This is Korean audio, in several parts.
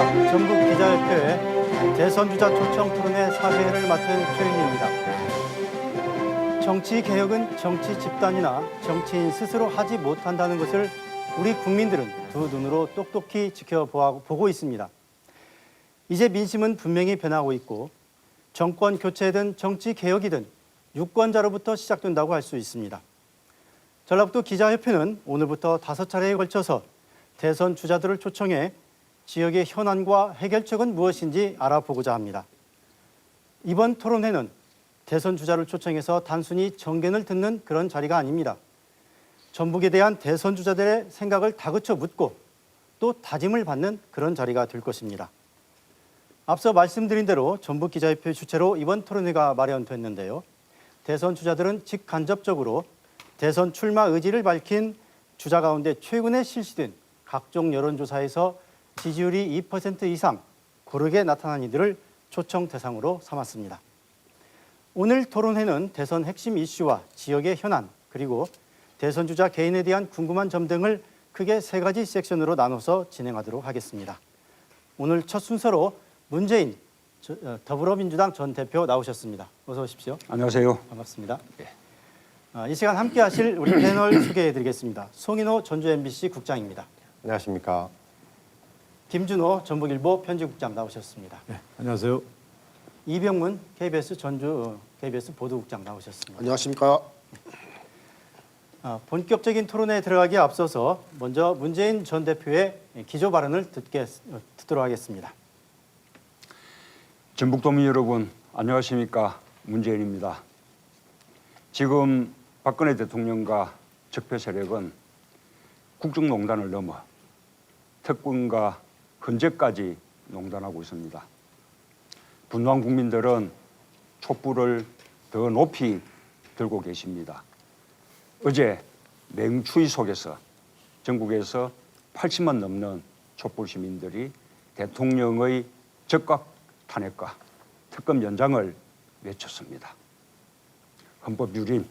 안녕하십니까. 전북기자협회 대선주자 초청 토론회 사회를 맡은 최윤희입니다. 정치개혁은 정치 집단이나 정치인 스스로 하지 못한다는 것을 우리 국민들은 두 눈으로 똑똑히 지켜보고 있습니다. 이제 민심은 분명히 변하고 있고 정권 교체든 정치개혁이든 유권자로부터 시작된다고 할 수 있습니다. 전라북도 기자협회는 오늘부터 5차례에 걸쳐서 대선 주자들을 초청해 지역의 현안과 해결책은 무엇인지 알아보고자 합니다. 이번 토론회는 대선 주자를 초청해서 단순히 정견을 듣는 그런 자리가 아닙니다. 전북에 대한 대선 주자들의 생각을 다그쳐 묻고 또 다짐을 받는 그런 자리가 될 것입니다. 앞서 말씀드린 대로 전북기자협회 주최로 이번 토론회가 마련됐는데요. 대선 주자들은 직간접적으로 대선 출마 의지를 밝힌 주자 가운데 최근에 실시된 각종 여론조사에서 지지율이 2% 이상 고르게 나타난 이들을 초청 대상으로 삼았습니다. 오늘 토론회는 대선 핵심 이슈와 지역의 현안, 그리고 대선 주자 개인에 대한 궁금한 점 등을 크게 3가지 섹션으로 나눠서 진행하도록 하겠습니다. 오늘 첫 순서로 문재인 더불어민주당 전 대표 나오셨습니다. 어서 오십시오. 안녕하세요. 반갑습니다. 이 시간 함께 하실 우리 패널 소개해드리겠습니다. 송인호 전주 MBC 국장입니다. 안녕하십니까. 김준호 전북일보 편집국장 나오셨습니다. 네, 안녕하세요. 이병문 KBS 전주 KBS 보도국장 나오셨습니다. 안녕하십니까. 본격적인 토론에 들어가기에 앞서서 먼저 문재인 전 대표의 기조 발언을 듣도록 하겠습니다. 전북도민 여러분, 안녕하십니까. 문재인입니다. 지금 박근혜 대통령과 적폐 세력은 국정농단을 넘어 특권과 헌재까지 농단하고 있습니다. 분노한 국민들은 촛불을 더 높이 들고 계십니다. 어제 맹추위 속에서 전국에서 80만 넘는 촛불 시민들이 대통령의 즉각 탄핵과 특검 연장을 외쳤습니다. 헌법 유린,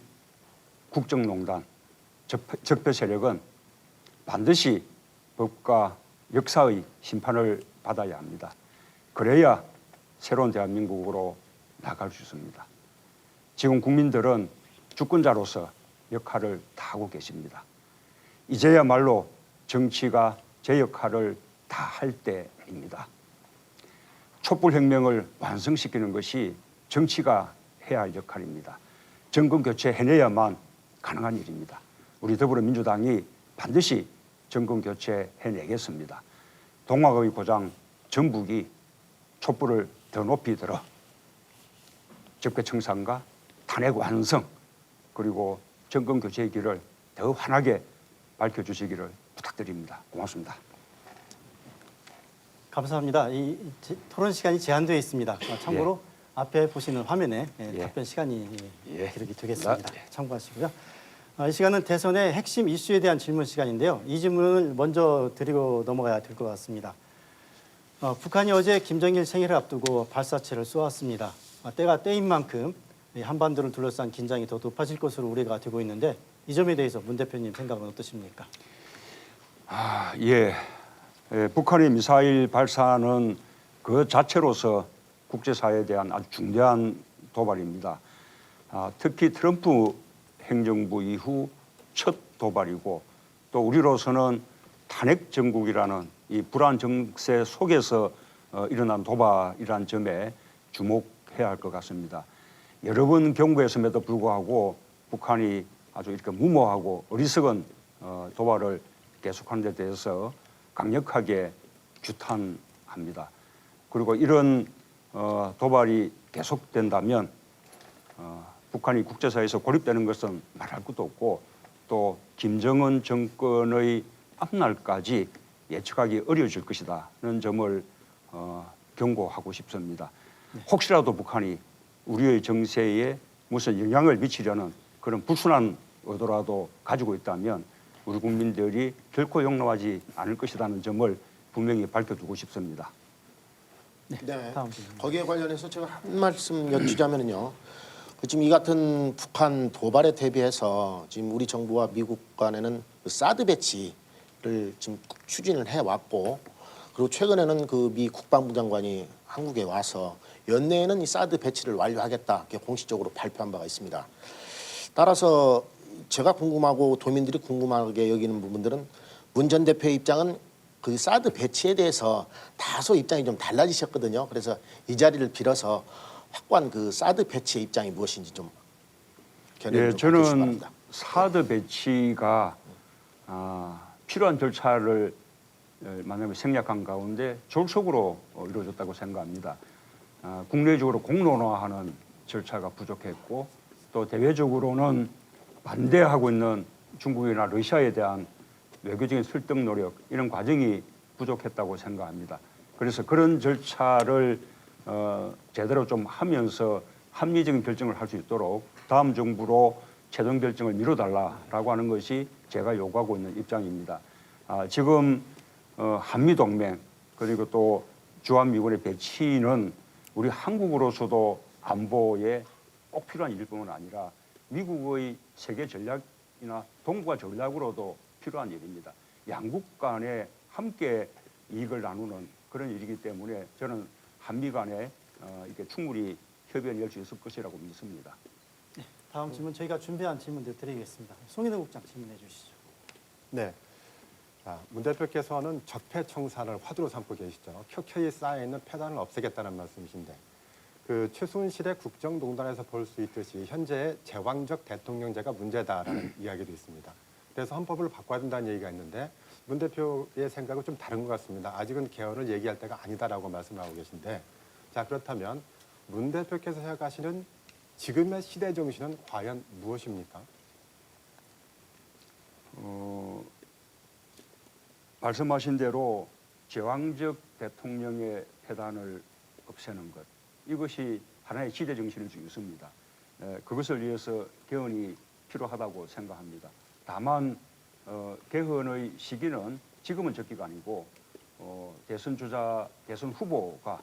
국정농단, 적폐 세력은 반드시 법과 역사의 심판을 받아야 합니다. 그래야 새로운 대한민국으로 나갈 수 있습니다. 지금 국민들은 주권자로서 역할을 다하고 계십니다. 이제야말로 정치가 제 역할을 다할 때입니다. 촛불혁명을 완성시키는 것이 정치가 해야 할 역할입니다. 정권 교체 해내야만 가능한 일입니다. 우리 더불어민주당이 반드시 정권 교체 해내겠습니다. 동학의 고장 전북이 촛불을 더 높이 들어 적폐 청산과 탄핵 완성, 그리고 정권 교체의 길을 더 환하게 밝혀주시기를 부탁드립니다. 고맙습니다. 감사합니다. 이 토론 시간이 제한되어 있습니다. 참고로 앞에 보시는 화면에 답변 시간이 기록이 되겠습니다. 참고하시고요. 이 시간은 대선의 핵심 이슈에 대한 질문 시간인데요. 이 질문을 먼저 드리고 넘어가야 될 것 같습니다. 북한이 어제 김정일 생일을 앞두고 발사체를 쏘았습니다. 때가 때인 만큼 한반도를 둘러싼 긴장이 더 높아질 것으로 우려가 되고 있는데 이 점에 대해서 문 대표님 생각은 어떠십니까? 북한의 미사일 발사는 그 자체로서 국제사회에 대한 아주 중대한 도발입니다. 특히 트럼프 행정부 이후 첫 도발이고, 또 우리로서는 탄핵 정국이라는 이 불안 정세 속에서 일어난 도발이라는 점에 주목해야 할 것 같습니다. 여러 번 경고했음에도 불구하고 북한이 아주 이렇게 무모하고 어리석은 도발을 계속하는 데 대해서 강력하게 규탄합니다. 그리고 이런 도발이 계속된다면 북한이 국제사회에서 고립되는 것은 말할 것도 없고, 또 김정은 정권의 앞날까지 예측하기 어려워질 것이라는 점을 경고하고 싶습니다. 혹시라도 북한이 우리의 정세에 무슨 영향을 미치려는 그런 불순한 의도라도 가지고 있다면 우리 국민들이 결코 용납하지 않을 것이라는 점을 분명히 밝혀두고 싶습니다. 네. 거기에 관련해서 제가 한 말씀 여쭈자면요. 지금 이 같은 북한 도발에 대비해서 지금 우리 정부와 미국 간에는 사드 배치를 지금 추진을 해왔고, 그리고 최근에는 그 미 국방부 장관이 한국에 와서 연내에는 이 사드 배치를 완료하겠다 이렇게 공식적으로 발표한 바가 있습니다. 따라서 제가 궁금하고 도민들이 궁금하게 여기는 부분들은 문 전 대표의 입장은 그 사드 배치에 대해서 다소 입장이 좀 달라지셨거든요. 그래서 이 자리를 빌어서 확고한 그 사드 배치의 입장이 무엇인지 좀 견해를 좀 저는 밝혀주시기 바랍니다. 사드 배치가 필요한 절차를 만약에 생략한 가운데 졸속으로 이루어졌다고 생각합니다. 국내적으로 공론화하는 절차가 부족했고 또 대외적으로는 반대하고 있는 중국이나 러시아에 대한 외교적인 설득 노력 이런 과정이 부족했다고 생각합니다. 그래서 그런 절차를 제대로 좀 하면서 합리적인 결정을 할 수 있도록 다음 정부로 최종 결정을 미뤄달라라고 하는 것이 제가 요구하고 있는 입장입니다. 지금 한미동맹 그리고 또 주한미군의 배치는 우리 한국으로서도 안보에 꼭 필요한 일뿐만 아니라 미국의 세계 전략이나 동북아 전략으로도 필요한 일입니다. 양국 간에 함께 이익을 나누는 그런 일이기 때문에 저는 한미 간에 이렇게 충분히 협의를 열 수 있을 것이라고 믿습니다. 네, 다음 질문 저희가 준비한 질문들 드리겠습니다. 송인호 국장 질문해 주시죠. 네. 문 대표께서는 적폐청산을 화두로 삼고 계시죠. 켜켜이 쌓여있는 폐단을 없애겠다는 말씀이신데 그 최순실의 국정농단에서 볼 수 있듯이 현재의 제왕적 대통령제가 문제다라는 이야기도 있습니다. 그래서 헌법을 바꿔야 된다는 얘기가 있는데 문 대표의 생각은 좀 다른 것 같습니다. 아직은 개헌을 얘기할 때가 아니다라고 말씀하고 계신데 자 그렇다면 문 대표께서 생각하시는 지금의 시대 정신은 과연 무엇입니까? 말씀하신 대로 제왕적 대통령의 폐단을 없애는 것 이것이 하나의 시대 정신일 수 있습니다. 그것을 위해서 개헌이 필요하다고 생각합니다. 다만 개헌의 시기는 지금은 적기가 아니고 대선 주자, 대선 후보가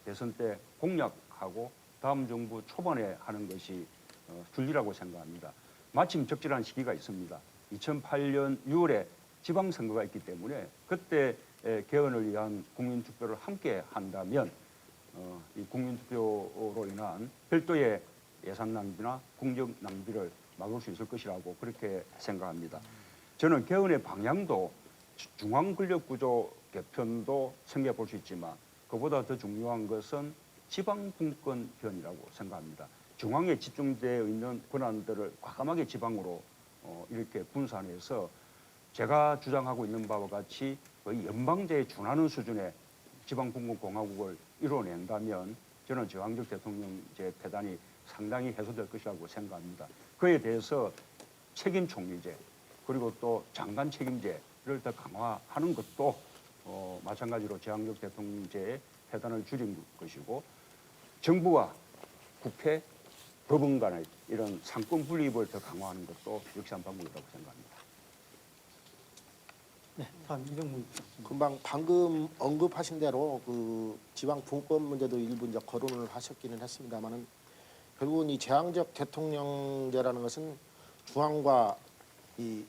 대선 때 공약하고 다음 정부 초반에 하는 것이 순리라고 생각합니다. 마침 적절한 시기가 있습니다. 2008년 6월에 지방선거가 있기 때문에 그때 개헌을 위한 국민투표를 함께 한다면 이 국민투표로 인한 별도의 예산 낭비나 국정 낭비를 막을 수 있을 것이라고 그렇게 생각합니다. 저는 개헌의 방향도 중앙권력구조 개편도 생각해 볼 수 있지만 그보다 더 중요한 것은 지방분권 개헌이라고 생각합니다. 중앙에 집중되어 있는 권한들을 과감하게 지방으로 이렇게 분산해서 제가 주장하고 있는 바와 같이 거의 연방제에 준하는 수준의 지방분권공화국을 이뤄낸다면 저는 제왕적 대통령제 폐단이 상당히 해소될 것이라고 생각합니다. 그에 대해서 책임 총리제 그리고 또 장관 책임제를 더 강화하는 것도 마찬가지로 제왕적 대통령제의 폐단을 줄인 것이고 정부와 국회, 법원 간의 이런 상권 분립을 더 강화하는 것도 역시 한 방법이라고 생각합니다. 네, 다음 이병문. 금방 방금 언급하신 대로 그 지방 분권 문제도 일부 이제 거론을 하셨기는 했습니다만은 결국은 이 제왕적 대통령제라는 것은 중앙과 이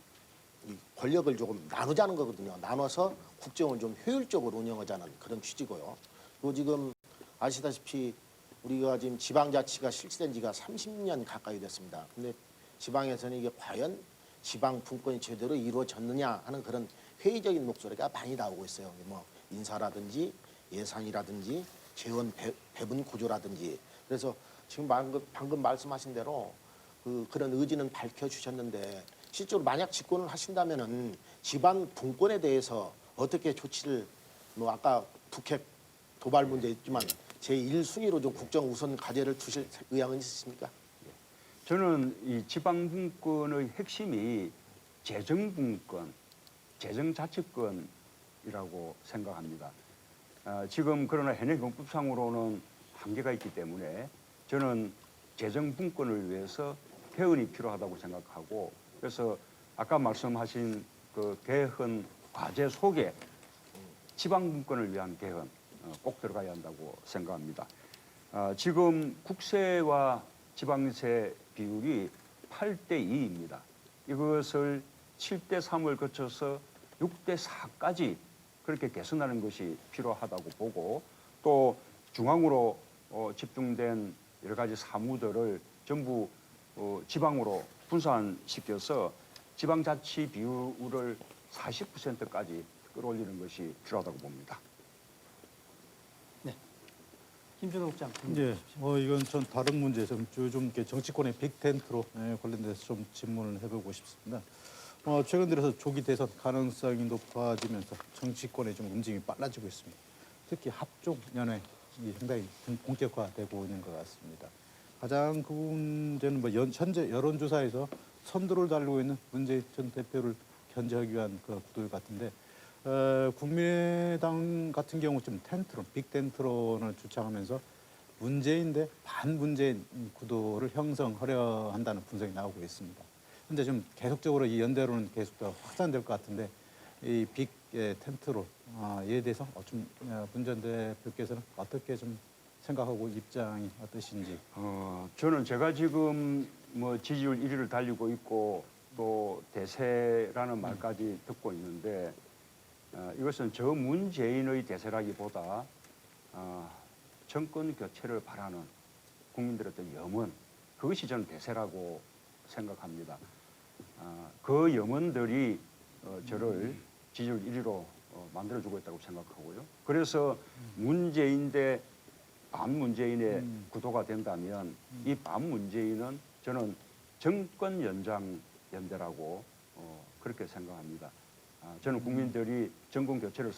권력을 조금 나누자는 거거든요. 나눠서 국정을 좀 효율적으로 운영하자는 그런 취지고요. 그리고 지금 아시다시피 우리가 지금 지방자치가 실시된 지가 30년 가까이 됐습니다. 근데 지방에서는 이게 과연 지방 분권이 제대로 이루어졌느냐 하는 그런 회의적인 목소리가 많이 나오고 있어요. 뭐 인사라든지 예산이라든지 재원 배분 구조라든지. 그래서 지금 방금 말씀하신 대로 그런 의지는 밝혀주셨는데 실제로 만약 집권을 하신다면은 지방 분권에 대해서 어떻게 조치를 뭐 아까 북핵 도발 문제 있지만 제1순위로 좀 국정 우선 과제를 두실 의향은 있으십니까? 저는 이 지방분권의 핵심이 재정분권, 재정자치권이라고 생각합니다. 지금 그러나 현행 헌법상으로는 한계가 있기 때문에 저는 재정분권을 위해서 개헌이 필요하다고 생각하고 그래서 아까 말씀하신 그 개헌 과제 속에 지방분권을 위한 개헌 꼭 들어가야 한다고 생각합니다. 지금 국세와 지방세 비율이 8대2입니다. 이것을 7대3을 거쳐서 6대4까지 그렇게 개선하는 것이 필요하다고 보고 또 중앙으로 집중된 여러 가지 사무들을 전부 지방으로 분산시켜서 지방자치 비율을 40%까지 끌어올리는 것이 필요하다고 봅니다. 김준호 국장. 예, 이건 전 다른 문제에서 요즘 이렇게 정치권의 빅텐트로 관련돼서 좀 질문을 해보고 싶습니다. 최근 들어서 조기 대선 가능성이 높아지면서 정치권의 좀 움직임이 빨라지고 있습니다. 특히 합종 연횡이 상당히 본격화되고 있는 것 같습니다. 가장 그 문제는 현재 여론조사에서 선두를 달리고 있는 문재인 전 대표를 견제하기 위한 그 구도 같은데 국민의당 같은 경우 좀 텐트론, 빅텐트론을 주창하면서 문재인 대 반문재인 구도를 형성하려 한다는 분석이 나오고 있습니다. 근데 좀 계속적으로 이 연대론은 계속 더 확산될 것 같은데 이 빅 텐트론에 대해서 문 전 대표께서는 어떻게 좀 생각하고 입장이 어떠신지? 저는 제가 지금 뭐 지지율 1위를 달리고 있고 또 대세라는 말까지 듣고 있는데 이것은 저 문재인의 대세라기보다 정권 교체를 바라는 국민들의 어떤 염원, 그것이 저는 대세라고 생각합니다. 그 염원들이 저를 지지율 1위로 만들어주고 있다고 생각하고요. 그래서 문재인 대 반문재인의 구도가 된다면 이 반문재인은 저는 정권 연장 연대라고 그렇게 생각합니다. 저는 국민들이 정권 교체를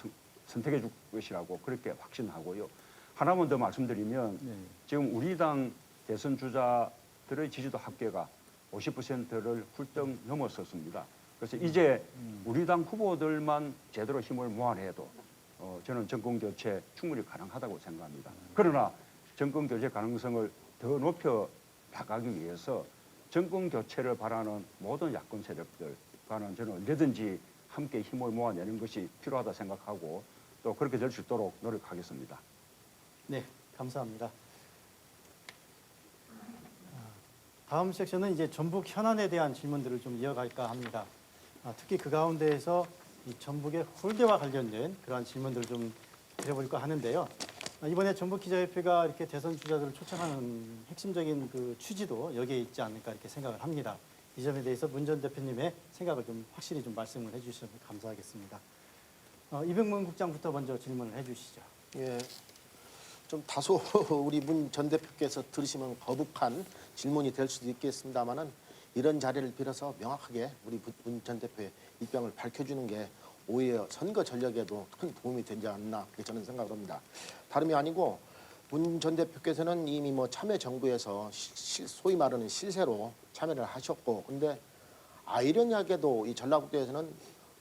선택해 줄 것이라고 그렇게 확신하고요. 하나만 더 말씀드리면 지금 우리 당 대선 주자들의 지지도 합계가 50%를 훌쩍 넘어섰습니다. 그래서 이제 우리 당 후보들만 제대로 힘을 모아내도 저는 정권 교체 충분히 가능하다고 생각합니다. 그러나 정권 교체 가능성을 더 높여 나가기 위해서 정권 교체를 바라는 모든 야권 세력들과는 저는 언제든지 함께 힘을 모아내는 것이 필요하다 생각하고 또 그렇게 될 수 있도록 노력하겠습니다. 네, 감사합니다. 다음 섹션은 이제 전북 현안에 대한 질문들을 좀 이어갈까 합니다. 특히 그 가운데에서 이 전북의 홀대와 관련된 그러한 질문들을 좀 드려볼까 하는데요. 이번에 전북 기자협회가 이렇게 대선 주자들을 초청하는 핵심적인 그 취지도 여기에 있지 않을까 이렇게 생각을 합니다. 이 점에 대해서 문 전 대표님의 생각을 좀 확실히 좀 말씀을 해주시면 감사하겠습니다. 이병문 국장부터 먼저 질문을 해주시죠. 예, 좀 다소 우리 문 전 대표께서 들으시면 거북한 질문이 될 수도 있겠습니다만은 이런 자리를 빌어서 명확하게 우리 문 전 대표의 입장을 밝혀주는 게 오히려 선거 전략에도 큰 도움이 되지 않나 그렇게 저는 생각을 합니다. 다름이 아니고 문 전 대표께서는 이미 뭐 참여정부에서 소위 말하는 실세로 참여를 하셨고, 근데 아이러니하게도 이 전라북도에서는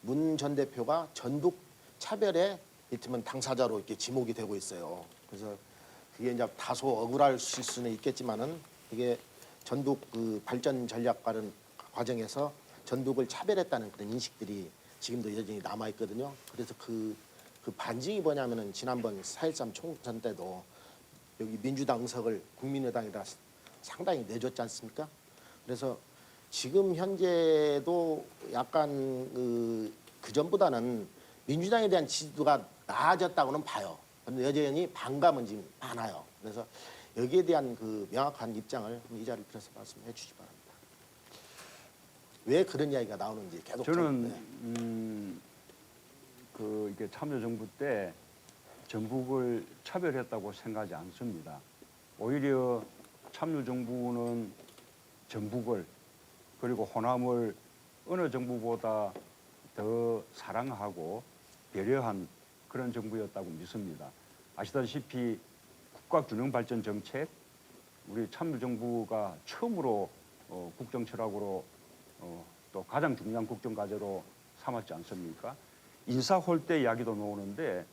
문 전 대표가 전북 차별의 이를테면 당사자로 이렇게 지목이 되고 있어요. 그래서 그게 이제 다소 억울하실 수는 있겠지만은 이게 전북 그 발전 전략 과정에서 전북을 차별했다는 그런 인식들이 지금도 여전히 남아 있거든요. 그래서 그 반증이 뭐냐면은 지난번 4.13 총선 때도 여기 민주당 의석을 국민의당에다 상당히 내줬지 않습니까? 그래서 지금 현재도 약간 그 전보다는 민주당에 대한 지지도가 나아졌다고는 봐요. 그런데 여전히 반감은 지금 많아요. 그래서 여기에 대한 그 명확한 입장을 이 자리를 빌어서 말씀해 주시기 바랍니다. 왜 그런 이야기가 나오는지 계속 저는 이게 참여정부 때 전북을 차별했다고 생각하지 않습니다. 오히려 참여정부는 전북을 그리고 호남을 어느 정부보다 더 사랑하고 배려한 그런 정부였다고 믿습니다. 아시다시피 국가균형발전정책, 우리 참여정부가 처음으로 국정철학으로 또 가장 중요한 국정과제로 삼았지 않습니까? 인사홀대 이야기도 나오는데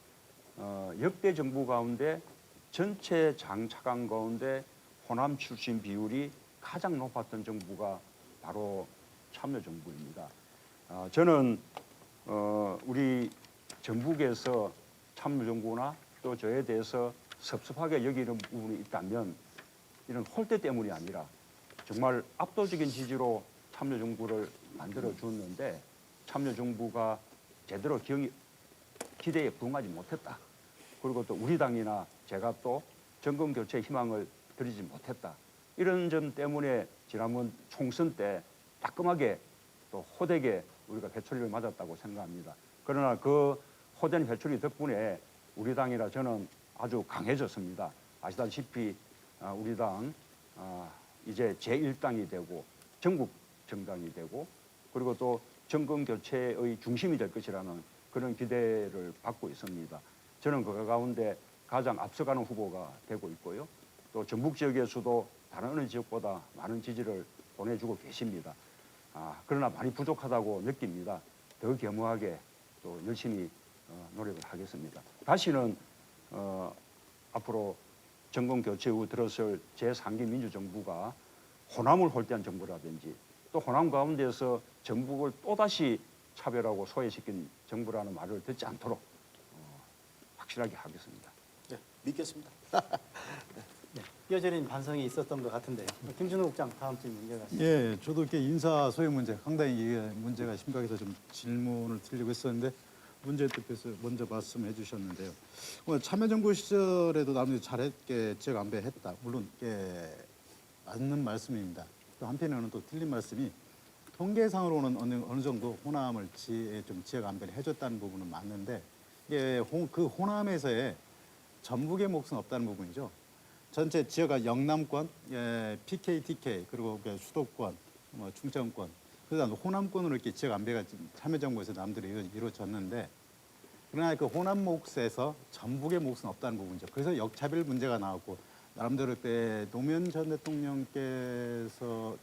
역대 정부 가운데 전체 장차관 가운데 호남 출신 비율이 가장 높았던 정부가 바로 참여정부입니다. 저는 우리 전북에서 참여정부나 또 저에 대해서 섭섭하게 여기는 부분이 있다면 이런 홀대 때문이 아니라 정말 압도적인 지지로 참여정부를 만들어 줬는데 참여정부가 제대로 기대에 부응하지 못했다. 그리고 또 우리 당이나 제가 또 정권 교체 희망을 드리지 못했다. 이런 점 때문에 지난번 총선 때 따끔하게 또 호되게 우리가 회초리를 맞았다고 생각합니다. 그러나 그 호된 회초리 덕분에 우리 당이라 저는 아주 강해졌습니다. 아시다시피 우리 당 이제 제1당이 되고 전국 정당이 되고 그리고 또 정권 교체의 중심이 될 것이라는 그런 기대를 받고 있습니다. 저는 그 가운데 가장 앞서가는 후보가 되고 있고요. 또 전북 지역에서도 다른 어느 지역보다 많은 지지를 보내주고 계십니다. 그러나 많이 부족하다고 느낍니다. 더 겸허하게 또 열심히 노력을 하겠습니다. 다시는 앞으로 정권 교체 후 들어설 제3기 민주정부가 호남을 홀대한 정부라든지 또 호남 가운데서 전북을 또다시 차별하고 소외시킨 정부라는 말을 듣지 않도록 확실하게 하겠습니다. 네, 믿겠습니다. 이어지는 반성이 있었던 것 같은데요. 김준호 국장 다음 질문 이어가시죠. 예, 저도 이렇게 인사 소외 문제 상당히 이게 문제가 심각해서 좀 질문을 드리려고 했었는데 문재인께서 먼저 말씀해 주셨는데요. 참여정부 시절에도 나름대로 잘했게 지역 안배했다. 물론 맞는 말씀입니다. 또 한편으로는 또 틀린 말씀이 통계상으로는 어느 정도 호남을 좀 지역 안배를 해줬다는 부분은 맞는데 이게 그 호남에서의 전북의 몫은 없다는 부분이죠. 전체 지역가 영남권, PK, TK 그리고 수도권, 충청권, 그다음 호남권으로 이렇게 지역 안배가 참여정부에서 남들이 이루어졌는데 그러나 그 호남 몫에서 전북의 몫은 없다는 부분이죠. 그래서 역차별 문제가 나왔고 나름대로 때 노무현 전 대통령께서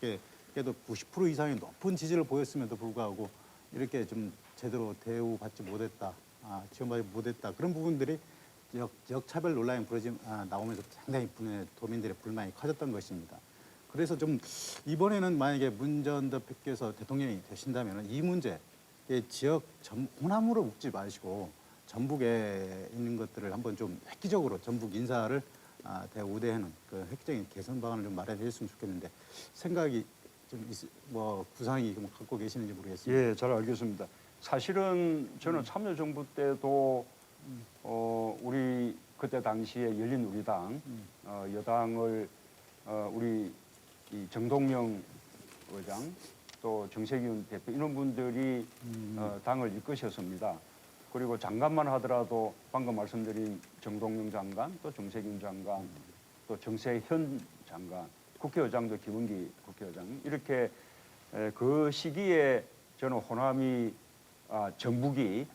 그래도 90% 이상의 높은 지지를 보였음에도 불구하고 이렇게 좀 제대로 대우받지 못했다, 지원받지 못했다 그런 부분들이 역차별 논란이 나오면서 상당히 도민들의 불만이 커졌던 것입니다. 그래서 좀 이번에는 만약에 문 전 대표께서 대통령이 되신다면 이 문제 지역 호남으로 묶지 마시고 전북에 있는 것들을 한번 좀 획기적으로 전북 인사를 대우대하는 그 획기적인 개선 방안을 좀 마련해 줬으면 좋겠는데 생각이 좀 구상이 갖고 계시는지 모르겠습니다. 예, 잘 알겠습니다. 사실은 저는 참여정부 때도 우리 그때 당시에 열린우리당 여당을 우리 이 정동영 의장 또 정세균 대표 이런 분들이 당을 이끄셨습니다. 그리고 장관만 하더라도 방금 말씀드린 정동영 장관 또 정세균 장관 또 정세현 장관 국회의장도 김은기 국회의장 이렇게 그 시기에 저는 호남이 전북이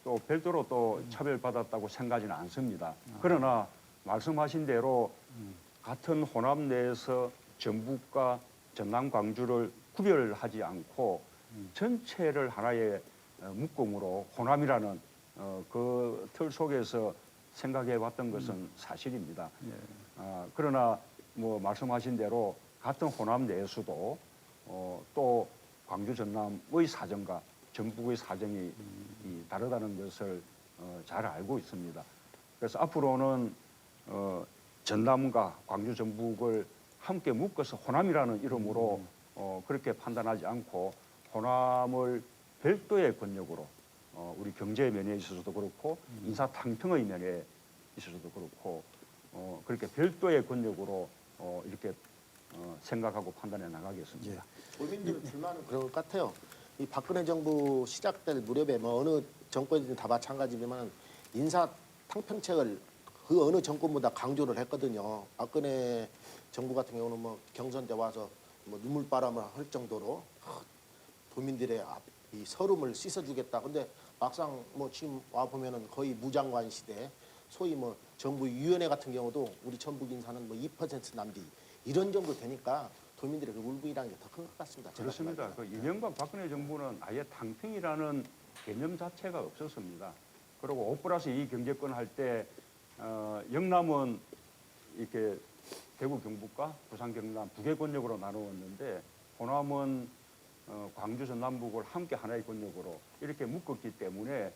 또 별도로 또 차별받았다고 생각하지는 않습니다. 그러나 말씀하신 대로 같은 호남 내에서 전북과 전남 광주를 구별하지 않고 전체를 하나의 묶음으로 호남이라는 그 틀 속에서 생각해 왔던 것은 사실입니다. 그러나 말씀하신 대로 같은 호남 내에서도 또 광주 전남의 사정과 전북의 사정이 다르다는 것을 잘 알고 있습니다. 그래서 앞으로는 전남과 광주 전북을 함께 묶어서 호남이라는 이름으로 그렇게 판단하지 않고 호남을 별도의 권력으로 우리 경제 면에 있어서도 그렇고 인사탕평의 면에 있어서도 그렇고 그렇게 별도의 권력으로 이렇게 생각하고 판단해 나가겠습니다. 도민들 불만은 그런 것 같아요. 이 박근혜 정부 시작될 무렵에 어느 정권이든 다 마찬가지지만 인사 탕평책을 그 어느 정권보다 강조를 했거든요. 박근혜 정부 같은 경우는 경선 때 와서 눈물바람을 할 정도로 도민들의 이 서름을 씻어주겠다. 근데 막상 지금 와 보면은 거의 무장관 시대, 소위 정부 위원회 같은 경우도 우리 전북 인사는 2% 남짓 이런 정도 되니까 도민들의 울분이라는 게 더 큰 것 같습니다. 그렇습니다. 그 이명박 박근혜 정부는 아예 탕평이라는 개념 자체가 없었습니다. 그리고 5+2 경제권 할 때 영남은 이렇게 대구 경북과 부산 경남 두 개 권력으로 나누었는데 호남은 광주 전남북을 함께 하나의 권력으로 이렇게 묶었기 때문에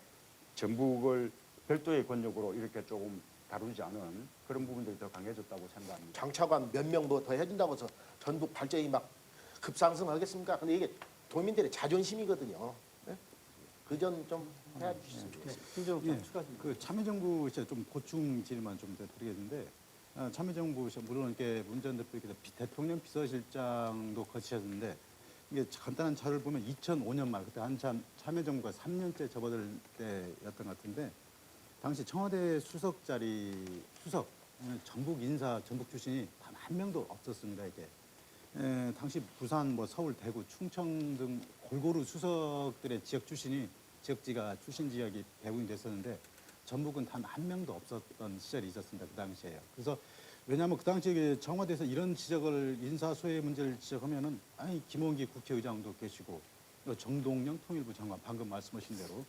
전북을 별도의 권력으로 이렇게 조금 다루지 않은 그런 부분들이 더 강해졌다고 생각합니다. 장차관 몇 명 더 해준다고 해서 전북 발전이 막 급상승하겠습니까? 근데 이게 도민들의 자존심이거든요. 네? 그 점 좀 해주셨으면 네, 좋겠습니다. 김정욱 예, 추가. 그 참여정부 시절 좀 보충 질의만 좀 드리겠는데 참여정부 시절 물론 이렇게 문 전 대표께서 대통령 비서실장도 거치셨는데 이게 간단한 자료를 보면 2005년 말 그때 한참 참여정부가 3년째 접어들 때였던 것 같은데 당시 청와대 수석 전북 인사 전북 출신이 단 한 명도 없었습니다 이게. 당시 부산, 뭐 서울, 대구, 충청 등 골고루 수석들의 지역지가 출신 지역이 배분이 됐었는데 전북은 단 한 명도 없었던 시절이 있었습니다. 그 당시에요. 그래서 왜냐하면 그 당시에 청와대에서 이런 지적을 인사소외 문제를 지적하면은 아니 김원기 국회의장도 계시고 정동영 통일부 장관 방금 말씀하신 대로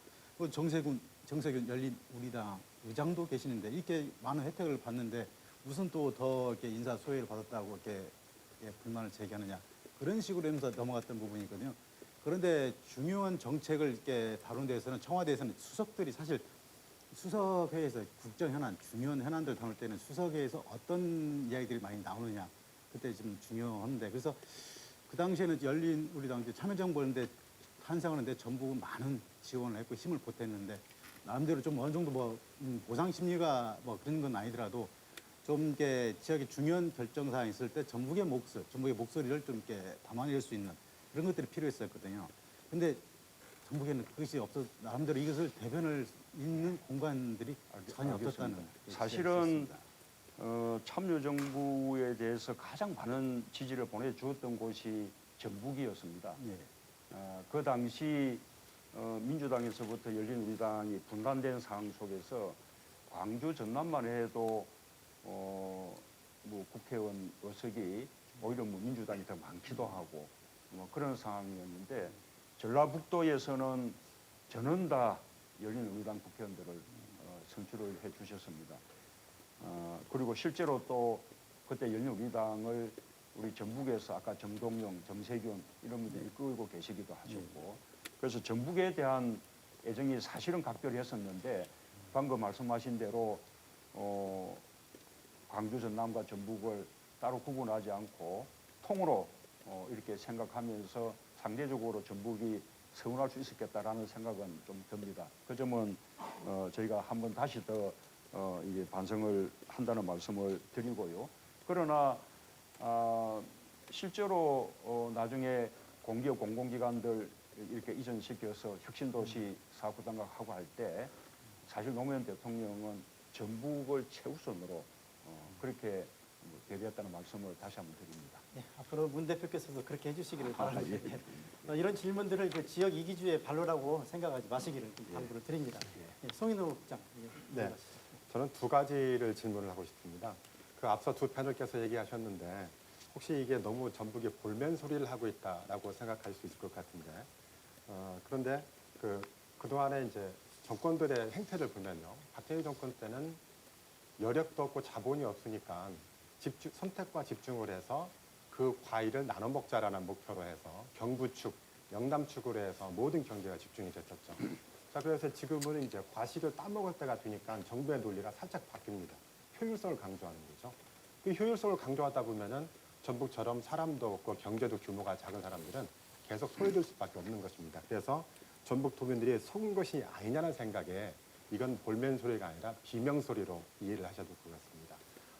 정세균 열린우리당 의장도 계시는데 이렇게 많은 혜택을 받는데 무슨 또 더 이렇게 인사소외를 받았다고 이렇게 불만을 제기하느냐 그런 식으로 하면서 넘어갔던 부분이 있거든요. 그런데 중요한 정책을 이렇게 다룬 데에서는 청와대에서는 수석들이 사실 수석회에서 국정 현안, 중요한 현안들 다룰 때는 수석회에서 어떤 이야기들이 많이 나오느냐 그때 좀 중요한데 그래서 그 당시에는 열린우리당 참여정부인데 탄생하는데 전부 많은 지원을 했고 힘을 보탰는데 나름대로 좀 어느 정도 뭐 보상 심리가 뭐 그런 건 아니더라도 좀 이렇게 지역의 중요한 결정 사항이 있을 때 전북의 목소리를 좀 이렇게 담아낼 수 있는 그런 것들이 필요했었거든요. 근데 전북에는 그것이 나름대로 이것을 대변을 있는 공간들이 전혀 없었다는. 사실은 참여정부에 대해서 가장 많은 지지를 보내주었던 곳이 전북이었습니다. 예. 그 당시 민주당에서부터 열린우리당이 분단된 상황 속에서 광주 전남만 해도 뭐 국회의원 의석이 오히려 뭐 민주당이 더 많기도 하고 뭐 그런 상황이었는데 전라북도에서는 저는 다 열린우리당 국회의원들을 선출을 해주셨습니다. 그리고 실제로 또 그때 열린우리당을 우리 전북에서 아까 정동영, 정세균 이런 분들이 이끌고 계시기도 하셨고 그래서 전북에 대한 애정이 사실은 각별했었는데 방금 말씀하신 대로 광주 전남과 전북을 따로 구분하지 않고 통으로 이렇게 생각하면서 상대적으로 전북이 서운할 수 있었겠다라는 생각은 좀 듭니다. 그 점은 저희가 한번 다시 더 이게 반성을 한다는 말씀을 드리고요. 그러나 실제로 나중에 공기업 공공기관들 이렇게 이전시켜서 혁신도시 사업부담각하고 할 때 사실 노무현 대통령은 전북을 최우선으로 그렇게 배려했다는 말씀을 다시 한번 드립니다. 네, 앞으로 문 대표께서도 그렇게 해주시기를 바랍니다. 이런 질문들을 그 지역 이기주의 발로라고 생각하지 마시기를 당부를 드립니다. 네, 송인호 국장. 네. 저는 두 가지를 질문을 하고 싶습니다. 그 앞서 두 패널께서 얘기하셨는데 혹시 이게 너무 전북이 볼멘 소리를 하고 있다라고 생각할 수 있을 것 같은데 그런데 그동안에 이제 정권들의 행태를 보면요. 박정희 정권 때는 여력도 없고 자본이 없으니까 선택과 집중을 해서 그 과일을 나눠 먹자라는 목표로 해서 경부축, 영남축으로 해서 모든 경제가 집중이 됐었죠. 자, 그래서 지금은 이제 과식을 따먹을 때가 되니까 정부의 논리가 살짝 바뀝니다. 효율성을 강조하는 거죠. 그 효율성을 강조하다 보면은 전북처럼 사람도 없고 경제도 규모가 작은 사람들은 계속 소외될 수밖에 없는 것입니다. 그래서 전북 도민들이 속은 것이 아니냐는 생각에 이건 볼멘 소리가 아니라 비명 소리로 이해를 하셔도 될 것 같습니다.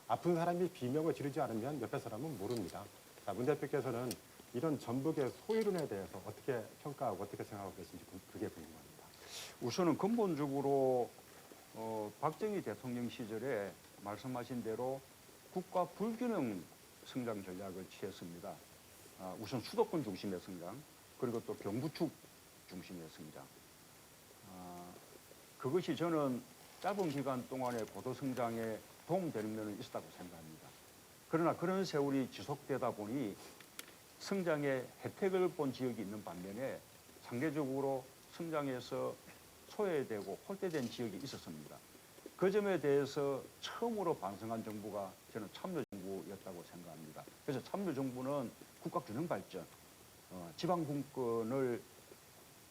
아픈 사람이 비명을 지르지 않으면 옆에 사람은 모릅니다. 자, 문 대표께서는 이런 전북의 소외론에 대해서 어떻게 평가하고 어떻게 생각하고 계신지 그게 궁금합니다. 우선은 근본적으로 박정희 대통령 시절에 말씀하신 대로 국가 불균형 성장 전략을 취했습니다. 우선 수도권 중심의 성장, 그리고 또 경부축 중심의 성장. 그것이 저는 짧은 기간 동안의 고도 성장에 도움되는 면은 있었다고 생각합니다. 그러나 그런 세월이 지속되다 보니 성장의 혜택을 본 지역이 있는 반면에 상대적으로 성장에서 소외되고 홀대된 지역이 있었습니다. 그 점에 대해서 처음으로 반성한 정부가 저는 참여정부였다고 생각합니다. 그래서 참여정부는 국가균형 발전, 지방분권을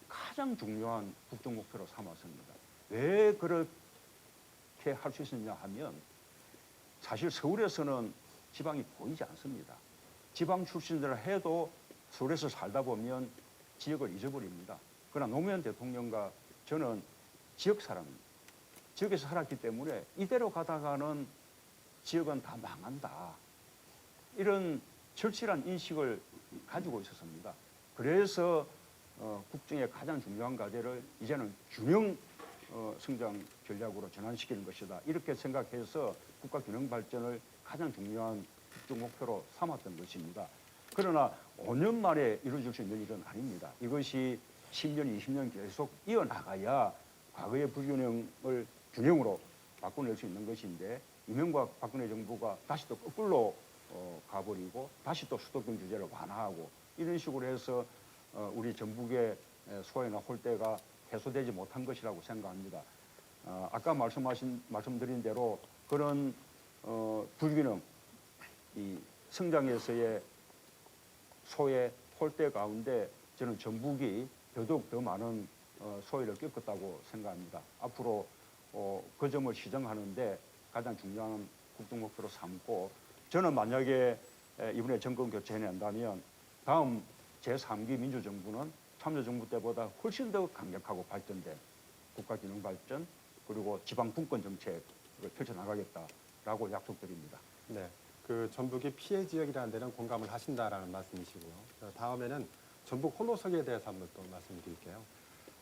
가장 중요한 국정목표로 삼았습니다. 왜 그렇게 할 수 있었냐 하면 사실 서울에서는 지방이 보이지 않습니다. 지방 출신들 해도 서울에서 살다 보면 지역을 잊어버립니다. 그러나 노무현 대통령과 저는 지역 사람입니다. 지역에서 살았기 때문에 이대로 가다가는 지역은 다 망한다. 이런 절실한 인식을 가지고 있었습니다. 그래서 국정의 가장 중요한 과제를 이제는 균형 성장 전략으로 전환시키는 것이다. 이렇게 생각해서 국가 균형 발전을 가장 중요한 국정 목표로 삼았던 것입니다. 그러나 5년 만에 이루어질 수 있는 일은 아닙니다. 이것이 10년, 20년 계속 이어나가야 과거의 불균형을 균형으로 바꿔낼 수 있는 것인데 이명박 박근혜 정부가 다시 또 거꾸로 가버리고 다시 또 수도권 규제를 완화하고 이런 식으로 해서 우리 전북의 소외나 홀대가 해소되지 못한 것이라고 생각합니다. 아까 말씀드린 대로 그런 불균형, 이 성장에서의 소외, 홀대 가운데 저는 전북이 더더욱 더 많은 소외를 겪었다고 생각합니다. 앞으로 그 점을 시정하는데 가장 중요한 국정 목표로 삼고 저는 만약에 이번에 정권 교체해낸다면 다음 제3기 민주정부는 참여정부 때보다 훨씬 더 강력하고 발전된 국가균형 발전 그리고 지방분권 정책을 펼쳐나가겠다라고 약속드립니다. 네, 그 전북이 피해 지역이라는 데는 공감을 하신다라는 말씀이시고요. 다음에는 전북 호노석에 대해서 한번 또 말씀드릴게요.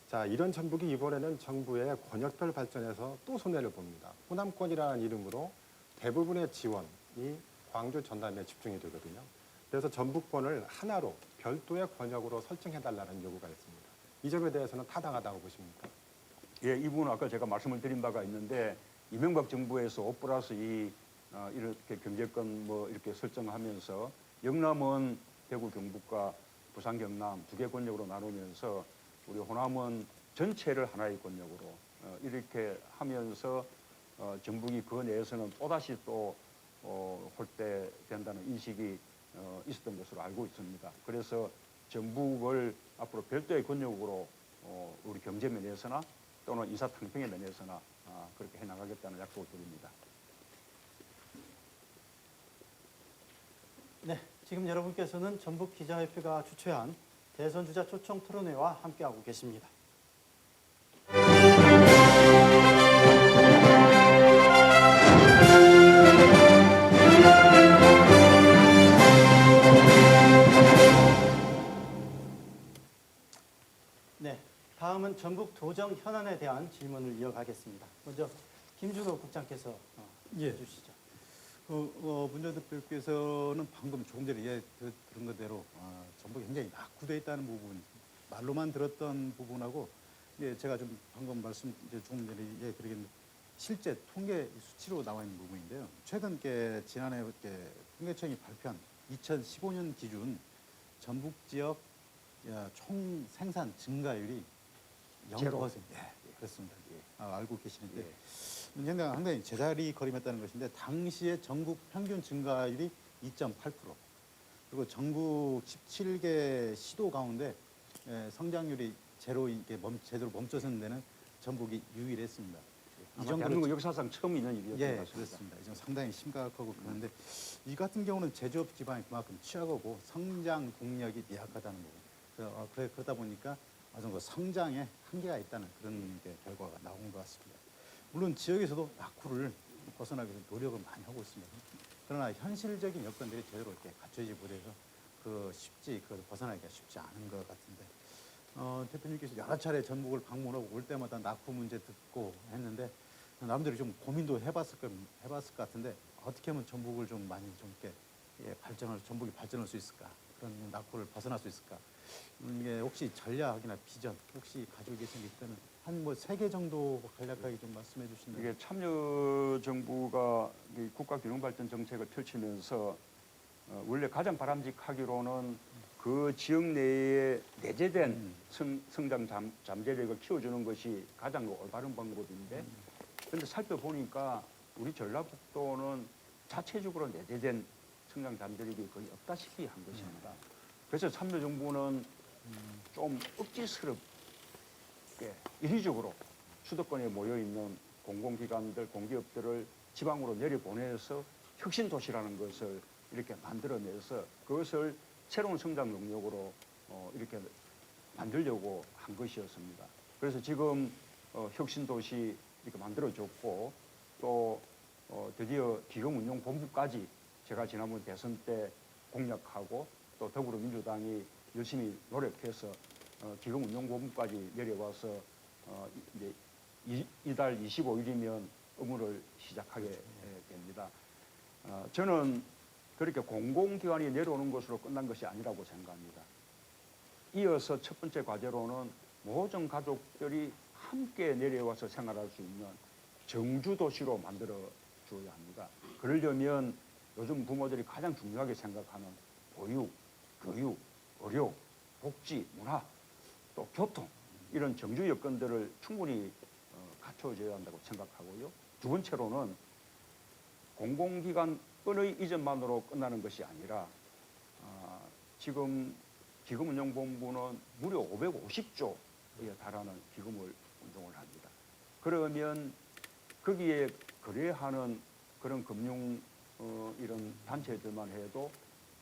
자, 이런 전북이 이번에는 정부의 권역별 발전에서 또 손해를 봅니다. 호남권이라는 이름으로 대부분의 지원이 광주 전남에 집중이 되거든요. 그래서 전북권을 하나로 별도의 권역으로 설정해달라는 요구가 있습니다. 이 점에 대해서는 타당하다고 보십니까? 예, 이 부분은 아까 제가 말씀을 드린 바가 있는데 이명박 정부에서 5+2 이렇게 경제권 뭐 이렇게 설정하면서 영남은 대구 경북과 부산 경남 두 개 권역으로 나누면서 우리 호남은 전체를 하나의 권역으로 이렇게 하면서 전북이 그 내에서는 또다시 또 홀대된다는 인식이 있었던 것으로 알고 있습니다. 그래서 전북을 앞으로 별도의 권역으로 우리 경제 면에서나 또는 인사탕평의 면에서나 그렇게 해나가겠다는 약속을 드립니다. 네, 지금 여러분께서는 전북 기자협회가 주최한 대선 주자 초청 토론회와 함께하고 계십니다. 네, 다음은 전북 도정 현안에 대한 질문을 이어가겠습니다. 먼저 김준호 국장께서 해주시죠. 문 전 대표께서는 방금 조금 전에 들은 그대로 전북이 굉장히 낙후되어 있다는 부분, 말로만 들었던 부분하고 제가 좀 방금 조금 전에 드리겠는데 실제 통계 수치로 나와 있는 부분인데요. 최근 지난해 통계청이 발표한 2015년 기준 전북 지역 총 생산 증가율이 0%. 예, 그렇습니다. 알고 계시는데 상당히 제자리 걸음했다는 것인데 당시에 전국 평균 증가율이 2.8%. 그리고 전국 17개 시도 가운데 성장률이 제대로 멈춰서는 데는 전북이 유일했습니다. 아마 대한민국 역사상 처음 있는 일이었던 것 같습니다. 그렇습니다. 이건 상당히 심각하고 그런데 이 같은 경우는 제조업 기반이 그만큼 취약하고 성장 동력이 미약하다는 거고 그러다 보니까 어느 정도 성장에 한계가 있다는 그런 결과가 나온 것 같습니다. 물론 지역에서도 낙후를 벗어나기 위해서 노력을 많이 하고 있습니다. 그러나 현실적인 여건들이 제대로 이렇게 갖춰지지 못해서 그걸 벗어나기가 쉽지 않은 것 같은데 대표님께서 여러 차례 전북을 방문하고 올 때마다 낙후 문제 듣고 했는데 나름대로 좀 고민도 해봤을 것 같은데 어떻게 하면 전북을 좀 많이 좀 이렇게 전북이 발전할 수 있을까? 그런 낙후를 벗어날 수 있을까? 이게 혹시 전략이나 비전 혹시 가지고 계신 게 있다면 한 3개 정도 간략하게 좀 말씀해 주신다면. 이게 참여정부가 국가균형발전 정책을 펼치면서 원래 가장 바람직하기로는 그 지역 내에 내재된 성장 잠재력을 키워주는 것이 가장 올바른 방법인데 그런데 살펴보니까 우리 전라북도는 자체적으로 내재된 성장 잠재력이 거의 없다시피 한 것입니다. 그래서 참여정부는 좀 억지스럽게 인위적으로 수도권에 모여있는 공공기관들, 공기업들을 지방으로 내려보내서 혁신도시라는 것을 이렇게 만들어내서 그것을 새로운 성장 영역으로 이렇게 만들려고 한 것이었습니다. 그래서 지금 혁신도시 이렇게 만들어졌고 또 드디어 기금운용본부까지 제가 지난번 대선 때 공약하고 또 더불어민주당이 열심히 노력해서 기금운용본부까지 내려와서 이제 이달 25일이면 업무를 시작하게 됩니다. 저는 그렇게 공공기관이 내려오는 것으로 끝난 것이 아니라고 생각합니다. 이어서 첫 번째 과제로는 모든 가족들이 함께 내려와서 생활할 수 있는 정주도시로 만들어 줘야 합니다. 그러려면 요즘 부모들이 가장 중요하게 생각하는 보육, 교육, 의료, 복지, 문화, 또 교통 이런 정주 여건들을 충분히 갖춰줘야 한다고 생각하고요. 두 번째로는 공공기관의 이전만으로 끝나는 것이 아니라 지금 기금운용본부는 무려 550조에 달하는 기금을 운용을 합니다. 그러면 거기에 거래하는 그런 금융 이런 단체들만 해도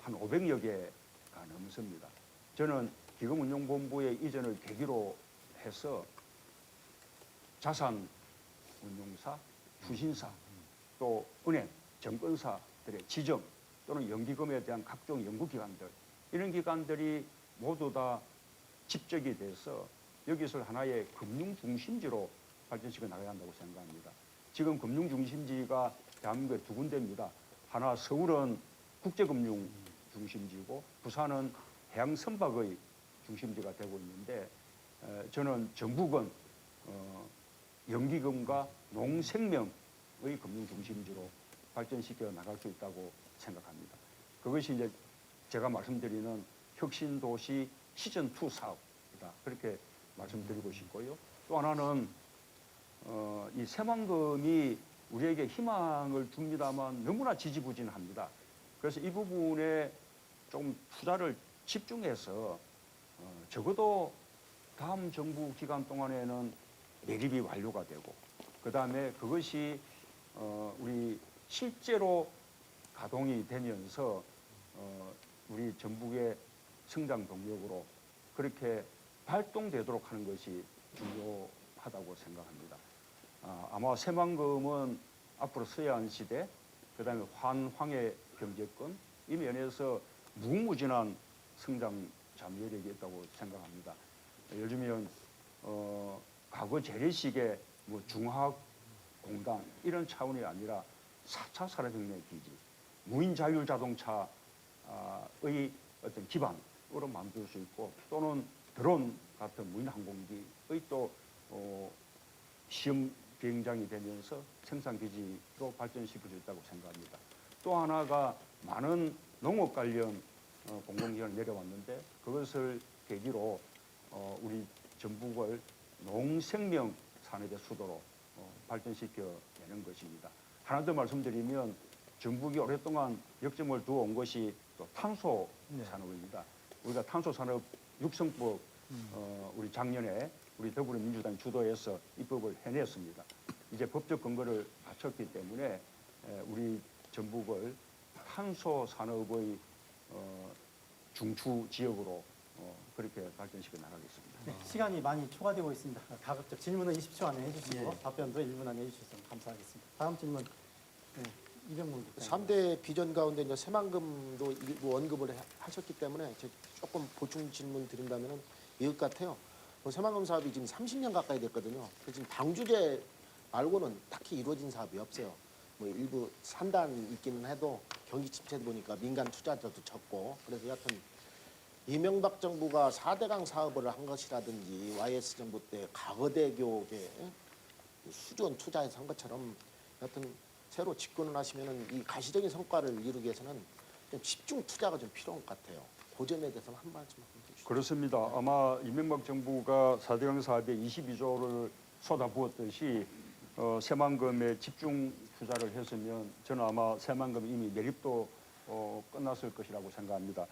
한 500여 개가 넘습니다. 저는 기금운용본부의 이전을 계기로 해서 자산운용사, 투신사, 또 은행, 증권사들의 지점 또는 연기금에 대한 각종 연구기관들 이런 기관들이 모두 다 집적이 돼서 여기서 하나의 금융중심지로 발전시켜 나가야 한다고 생각합니다. 지금 금융중심지가 대한민국에 두 군데입니다. 하나 서울은 국제금융중심지고 부산은 해양선박의 중심지가 되고 있는데 저는 전북은 연기금과 농생명의 금융중심지로 발전시켜 나갈 수 있다고 생각합니다. 그것이 이제 제가 말씀드리는 혁신도시 시즌2 사업이다. 그렇게 말씀드리고 싶고요. 또 하나는 이 새만금이 우리에게 희망을 줍니다만 너무나 지지부진합니다. 그래서 이 부분에 좀 투자를 집중해서 적어도 다음 정부 기간 동안에는 매립이 완료가 되고 그다음에 그것이 우리 실제로 가동이 되면서 우리 전북의 성장 동력으로 그렇게 발동되도록 하는 것이 중요하다고 생각합니다. 아마 새만금은 앞으로 서해안 시대, 그다음에 환황의 경제권 이 면에서 무궁무진한 성장 잠재력이 있다고 생각합니다. 예를 들면 과거 재래식의 뭐 중화공단 이런 차원이 아니라 4차 산업혁명의 기지, 무인 자율 자동차의 어떤 기반으로 만들 수 있고 또는 드론 같은 무인 항공기의 또 시험 비행장이 되면서 생산 기지로 발전시킬 수 있다고 생각합니다. 또 하나가 많은 농업 관련 공공기관이 내려왔는데 그것을 계기로 우리 전북을 농생명 산업의 수도로 발전시켜내는 것입니다. 하나 더 말씀드리면 전북이 오랫동안 역점을 두어온 것이 또 탄소 산업입니다. 우리가 탄소 산업 육성법 우리 작년에 우리 더불어민주당이 주도해서 입법을 해냈습니다. 이제 법적 근거를 갖췄기 때문에 우리 전북을 탄소 산업의 중추 지역으로 그렇게 발전시켜 나가겠습니다. 네, 시간이 많이 초과되고 있습니다. 가급적 질문은 20초 안에 해주시고 답변도 1분 안에 해주셔서 감사하겠습니다. 다음 질문 이병문 국장님. 3대 비전 가운데 이제 새만금도 일부 언급을 하셨기 때문에 조금 보충 질문 드린다면 이것 같아요. 새만금 사업이 지금 30년 가까이 됐거든요. 그래서 지금 방주제 말고는 딱히 이루어진 사업이 없어요. 뭐 일부 산단 있기는 해도 경기 침체 보니까 민간 투자자도 적고 그래서 여하튼 이명박 정부가 4대강 사업을 한 것이라든지 YS 정부 때 가거대교에 수조원 투자해서 한 것처럼 여하튼 새로 집권을 하시면은 이 가시적인 성과를 이루기 위해서는 좀 집중 투자가 좀 필요한 것 같아요. 그 점에 대해서는 한 말씀 해주시죠. 그렇습니다. 아마 이명박 정부가 4대강 사업에 22조를 쏟아부었듯이 새만금에 집중 투자를 했으면 저는 아마 새만금 이미 매립도 끝났을 것이라고 생각합니다.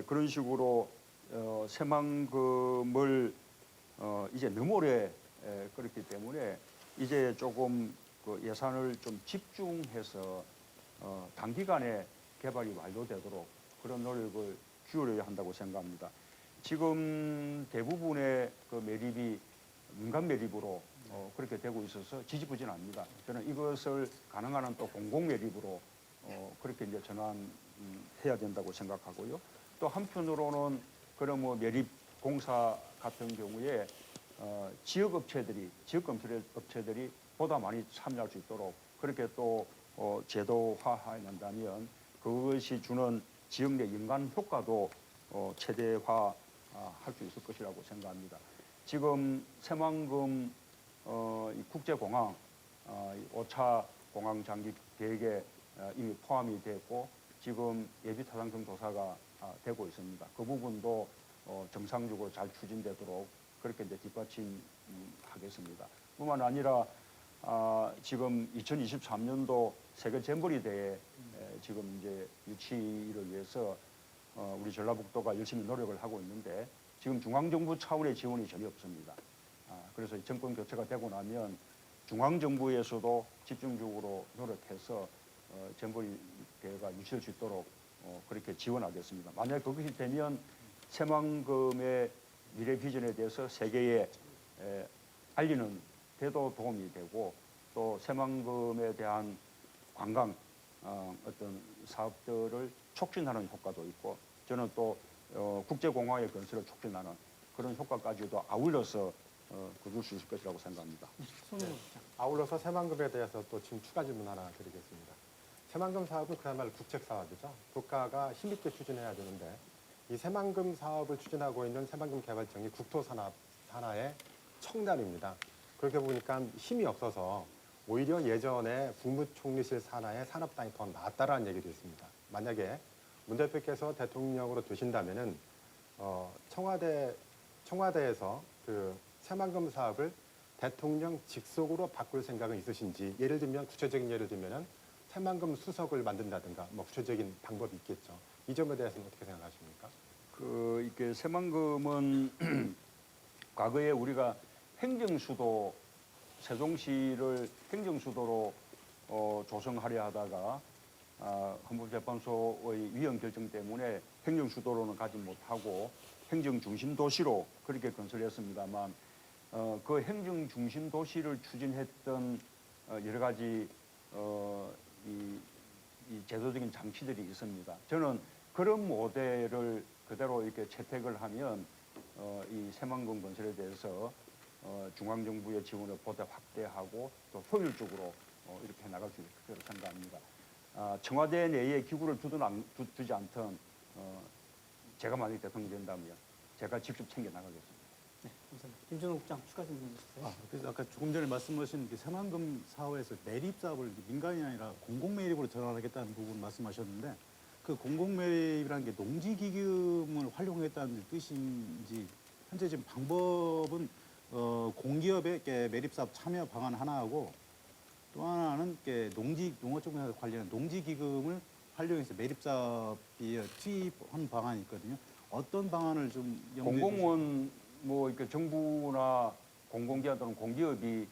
그런 식으로 새만금을 이제 너무 오래 그렇기 때문에 이제 조금 그 예산을 좀 집중해서 단기간에 개발이 완료되도록 그런 노력을 기울여야 한다고 생각합니다. 지금 대부분의 그 매립이 민간 매립으로 그렇게 되고 있어서 지지부진합니다. 저는 이것을 가능한 한 또 공공 매립으로 그렇게 이제 전환해야 된다고 생각하고요. 또 한편으로는 그런 뭐 매립 공사 같은 경우에 지역 건설 업체들이 보다 많이 참여할 수 있도록 그렇게 또 제도화한다면 그것이 주는 지역 내 인간 효과도 최대화 할 수 있을 것이라고 생각합니다. 지금 새만금 이 국제공항 이 5차 공항 장기 계획에 이미 포함이 됐고 지금 예비 타당성 조사가 되고 있습니다. 그 부분도 정상적으로 잘 추진되도록 그렇게 이제 뒷받침하겠습니다. 뿐만 아니라 지금 2023년도 세계 잼버리 대회 지금 이제 유치를 위해서 우리 전라북도가 열심히 노력을 하고 있는데 지금 중앙정부 차원의 지원이 전혀 없습니다. 그래서 정권 교체가 되고 나면 중앙정부에서도 집중적으로 노력해서 잼버리 대회가 유치될 수 있도록 그렇게 지원하겠습니다. 만약 그것이 되면 새만금의 미래 비전에 대해서 세계에 알리는 데도 도움이 되고 또 새만금에 대한 관광 어떤 사업들을 촉진하는 효과도 있고 저는 또 국제공항의 건설을 촉진하는 그런 효과까지도 아울러서 거둘 수 있을 것이라고 생각합니다. 아울러서 새만금에 대해서 또 지금 추가 질문 하나 드리겠습니다. 새만금 사업은 그야말로 국책 사업이죠. 국가가 힘있게 추진해야 되는데 이 새만금 사업을 추진하고 있는 새만금개발청이 국토산업 산하의 청단입니다. 그렇게 보니까 힘이 없어서 오히려 예전에 국무총리실 산하의 산업단이 더 낫다라는 얘기도 있습니다. 만약에 문 대표께서 대통령으로 되신다면은 청와대에서 그 새만금 사업을 대통령 직속으로 바꿀 생각은 있으신지 예를 들면 구체적인 예를 들면은 새만금 수석을 만든다든가 뭐 구체적인 방법이 있겠죠. 이 점에 대해서는 어떻게 생각하십니까? 이게 새만금은 과거에 우리가 행정수도 세종시를 행정수도로 조성하려 하다가 헌법재판소의 위헌 결정 때문에 행정수도로는 가지 못하고 행정중심도시로 그렇게 건설했습니다만 그 행정중심도시를 추진했던 여러 가지 이 제도적인 장치들이 있습니다. 저는 그런 모델을 그대로 이렇게 채택을 하면 이 새만금 건설에 대해서 중앙정부의 지원을 보다 확대하고 또 효율적으로 이렇게 나갈 수 있을 거라고 생각합니다. 청와대 내에 기구를 두지 않던 제가 만약에 대통령이 된다면 제가 직접 챙겨 나가겠습니다. 네, 감사합니다. 김준호 국장 추가 질문 주세요. 그래서 아까 조금 전에 말씀하신 그 새만금 사업에서 매립 사업을 민간이 아니라 공공 매립으로 전환하겠다는 부분 말씀하셨는데 그 공공 매립이라는 게 농지 기금을 활용했다는 뜻인지 현재 지금 방법은 공기업의 매립 사업 참여 방안 하나하고 또 하나는 농어 쪽에 관련한 농지 기금을 활용해서 매립 사업이 투입한 방안이 있거든요. 어떤 방안을 좀 공공은 뭐 이렇게 정부나 공공기관 또는 공기업이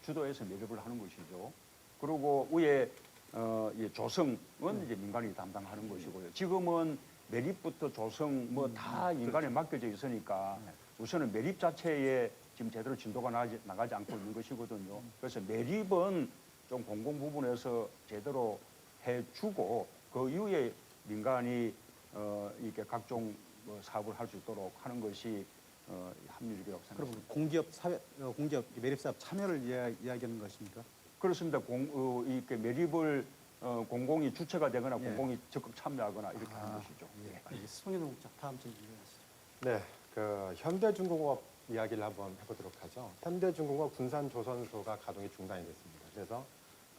주도해서 매립을 하는 것이죠. 그리고 위에 조성은 이제 민간이 담당하는 것이고요. 지금은 매립부터 조성 뭐 다 인간에 맡겨져 있으니까 우선은 매립 자체에 지금 제대로 진도가 나가지 않고 있는 것이거든요. 그래서 매립은 좀 공공 부분에서 제대로 해주고 그 이후에 민간이 이렇게 각종 사업을 할 수 있도록 하는 것이 합리적이라고 생각합니다. 그럼 공기업 매립 사업 참여를 이야기하는 것입니까? 그렇습니다. 이렇게 매립을 공공이 주체가 되거나 공공이 적극 참여하거나 이렇게 하는 것이죠. 예, 알겠습니다. 송현호 국장 다음 질문 하시죠. 네, 그 현대중공업 이야기를 한번 해보도록 하죠. 현대중공업 군산조선소가 가동이 중단이 됐습니다. 그래서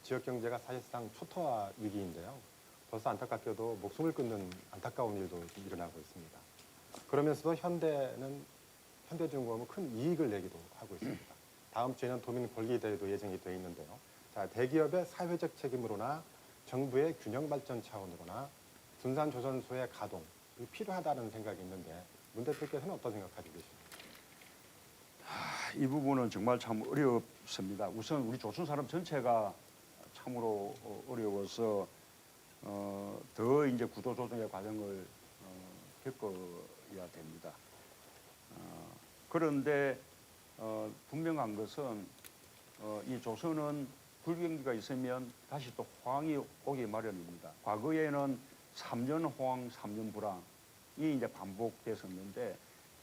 지역 경제가 사실상 초토화 위기인데요. 벌써 안타깝게도 목숨을 끊는 안타까운 일도 일어나고 있습니다. 그러면서도 현대중공업은 큰 이익을 내기도 하고 있습니다. 다음 주에는 도민 권리 대회도 예정이 되어 있는데요. 자, 대기업의 사회적 책임으로나 정부의 균형 발전 차원으로나 군산조선소의 가동 필요하다는 생각이 있는데 문 대표께서는 어떤 생각하시고 계십니까? 이 부분은 정말 참 어렵습니다. 우선 우리 조선 산업 전체가 참으로 어려워서 더 이제 구도 조정의 과정을 겪어야 됩니다. 그런데 분명한 것은 이 조선은 불경기가 있으면 다시 또 호황이 오기 마련입니다. 과거에는 3년 호황, 3년 불황이 이제 반복됐었는데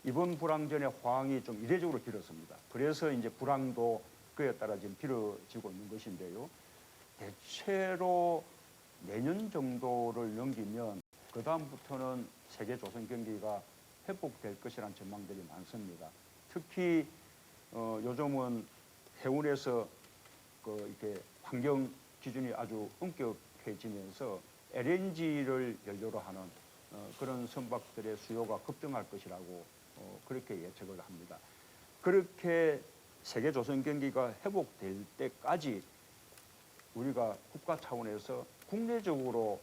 이번 불황 전에 호황이 좀 이례적으로 길었습니다. 그래서 이제 불황도 그에 따라 지금 길어지고 있는 것인데요. 대체로 내년 정도를 넘기면 그 다음부터는 세계 조선 경기가 회복될 것이라는 전망들이 많습니다. 특히 요즘은 해운에서 이렇게 환경 기준이 아주 엄격해지면서 LNG를 연료로 하는 그런 선박들의 수요가 급등할 것이라고 그렇게 예측을 합니다. 그렇게 세계 조선 경기가 회복될 때까지 우리가 국가 차원에서 국내적으로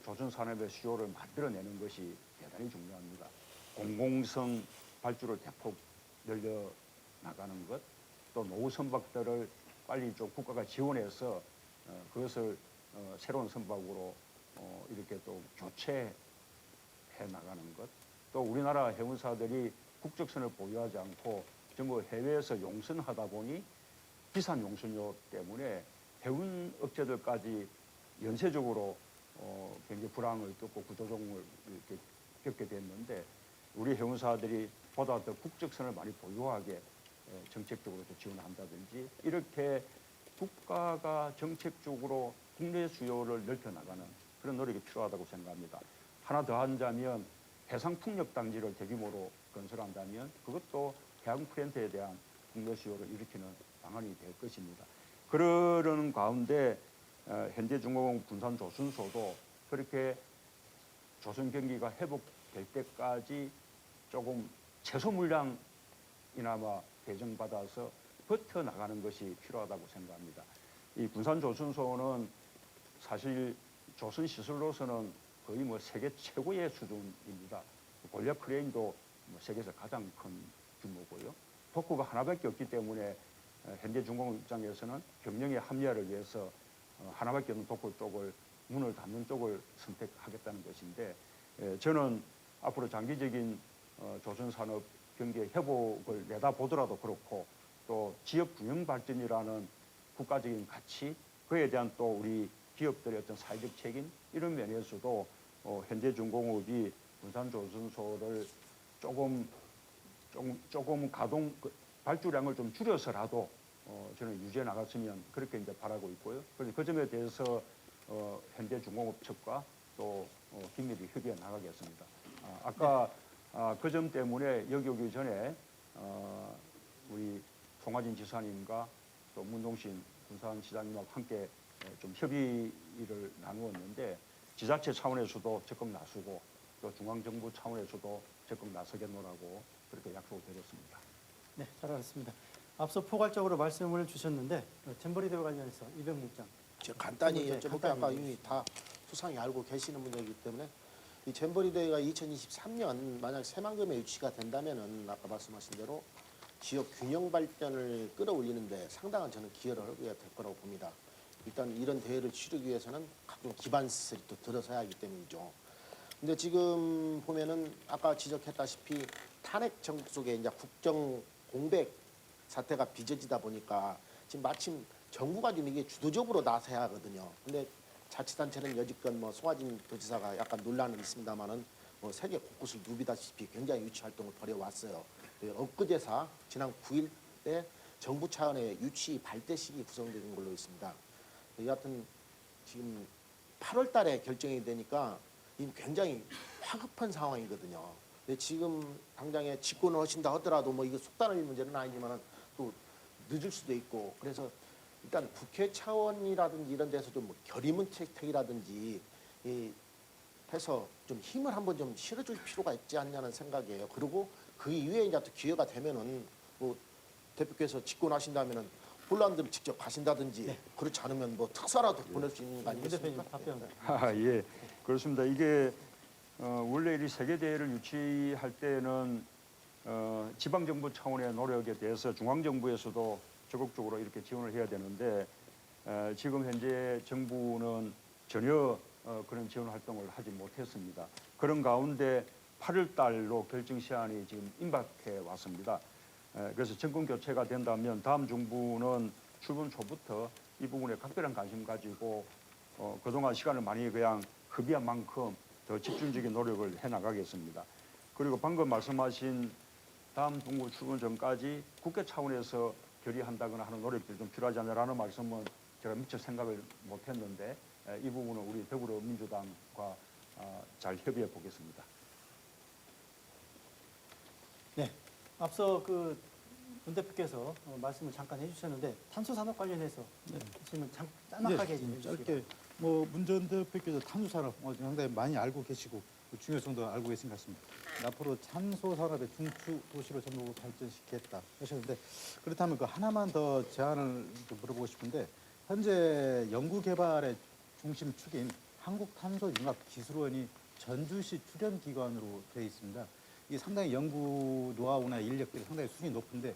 조선 산업의 수요를 만들어내는 것이 대단히 중요합니다. 공공성 발주를 대폭 늘려 나가는 것, 또 노후 선박들을 빨리 좀 국가가 지원해서 그것을 새로운 선박으로 이렇게 또 교체해 나가는 것, 또 우리나라 해운사들이 국적선을 보유하지 않고 전부 해외에서 용선하다 보니 비싼 용선료 때문에 해운 업체들까지 연쇄적으로 굉장히 불황을 겪고 구조조정을 이렇게 겪게 됐는데 우리 해운사들이 보다 더 국적선을 많이 보유하게 정책적으로 지원한다든지 이렇게 국가가 정책적으로 국내 수요를 넓혀나가는 그런 노력이 필요하다고 생각합니다. 하나 더 하자면 해상풍력단지를 대규모로 건설한다면 그것도 해양 프렌트에 대한 국내 수요를 일으키는 방안이 될 것입니다. 그러는 가운데 현대중공업 군산조선소도 그렇게 조선 경기가 회복될 때까지 조금 최소 물량이나마 배정받아서 버텨나가는 것이 필요하다고 생각합니다. 이 군산조선소는 사실 조선 시설로서는 거의 뭐 세계 최고의 수준입니다. 골력 크레인도 뭐 세계에서 가장 큰 규모고요. 도구가 하나밖에 없기 때문에 현대중공업 입장에서는 경영의 합리화를 위해서 하나밖에 없는 도구 쪽을 문을 닫는 쪽을 선택하겠다는 것인데 저는 앞으로 장기적인 조선 산업 경기의 회복을 내다보더라도 그렇고 또 지역 균형 발전이라는 국가적인 가치 그에 대한 또 우리 기업들의 어떤 사회적 책임 이런 면에서도 현대중공업이 군산조선소를 조금 가동 발주량을 좀 줄여서라도 저는 유지해 나갔으면 그렇게 이제 바라고 있고요. 그래서 그 점에 대해서 현대중공업 측과 또 긴밀히 협의해 나가겠습니다. 아까 그 점 때문에 여기 오기 전에 우리 송하진 지사님과 또 문동신 군산시장님하고 함께 좀 협의를 나누었는데 지자체 차원에서도 적극 나서고 또 중앙정부 차원에서도 적극 나서겠노라고 그렇게 약속을 드렸습니다. 네, 잘 알았습니다. 앞서 포괄적으로 말씀을 주셨는데 잼버리 대회 관련해서 이병국 장. 제가 간단히 네, 여쭤볼게요. 간단히. 아까 이미 다 수상히 알고 계시는 문제이기 때문에 이 잼버리 대회가 2023년 만약 새만금에 유치가 된다면은 아까 말씀하신 대로 지역 균형 발전을 끌어올리는데 상당한 저는 기여를 하게 될 거라고 봅니다. 일단 이런 대회를 치르기 위해서는 각종 기반 시설이 또 들어서야 하기 때문이죠. 근데 지금 보면은 아까 지적했다시피 탄핵 정부 속에 이제 국정 공백 사태가 빚어지다 보니까 지금 마침 정부가 좀 이게 주도적으로 나서야 하거든요. 근데 자치단체는 여지껏 뭐 송하진 도지사가 약간 논란은 있습니다만은 뭐 세계 곳곳을 누비다시피 굉장히 유치 활동을 벌여왔어요. 엊그제사 지난 9일 때 정부 차원의 유치 발대식이 구성된 걸로 있습니다. 여하튼 지금 8월 달에 결정이 되니까 굉장히 화급한 상황이거든요. 근데 지금 당장에 집권을 하신다 하더라도 뭐 이거 속단할 문제는 아니지만은 또 늦을 수도 있고 그래서 일단 국회 차원이라든지 이런 데서 좀 결의문책이라든지 해서 좀 힘을 한번 좀 실어줄 필요가 있지 않냐는 생각이에요. 그리고 그 이후에 이제 또 기회가 되면은 뭐 대표께서 집권하신다면은 폴란드를 직접 가신다든지 네. 그렇지 않으면 뭐 특사라도 보낼 수 있는 거 문 대표님 아니겠습니까? 답변. 예, 그렇습니다. 이게 원래 이 세계 대회를 유치할 때는 지방 정부 차원의 노력에 대해서 중앙 정부에서도 적극적으로 이렇게 지원을 해야 되는데 지금 현재 정부는 전혀 그런 지원 활동을 하지 못했습니다. 그런 가운데 8월 달로 결정 시한이 지금 임박해 왔습니다. 그래서 정권 교체가 된다면 다음 정부는 출범 초부터 이 부분에 각별한 관심 가지고 그동안 시간을 많이 그냥 허비한 만큼 더 집중적인 노력을 해 나가겠습니다. 그리고 방금 말씀하신 다음 정부 출범 전까지 국회 차원에서 결의한다거나 하는 노력들이 좀 필요하지 않냐라는 말씀은 제가 미처 생각을 못했는데 이 부분은 우리 더불어민주당과 잘 협의해 보겠습니다. 네, 앞서 문 대표께서 말씀을 잠깐 해주셨는데 탄소 산업 관련해서 질문 짤막하게 좀 해주시기 짧게 문 전 대표께서 탄소 산업 상당히 많이 알고 계시고 그 중요성도 알고 계신 것 같습니다. 앞으로 탄소 산업의 중추 도시로 전북을 발전시키겠다 하셨는데 그렇다면 그 하나만 더 제안을 좀 물어보고 싶은데 현재 연구 개발의 중심축인 한국탄소융합기술원이 전주시 출연 기관으로 되어 있습니다. 이게 상당히 연구 노하우나 인력들이 상당히 수준이 높은데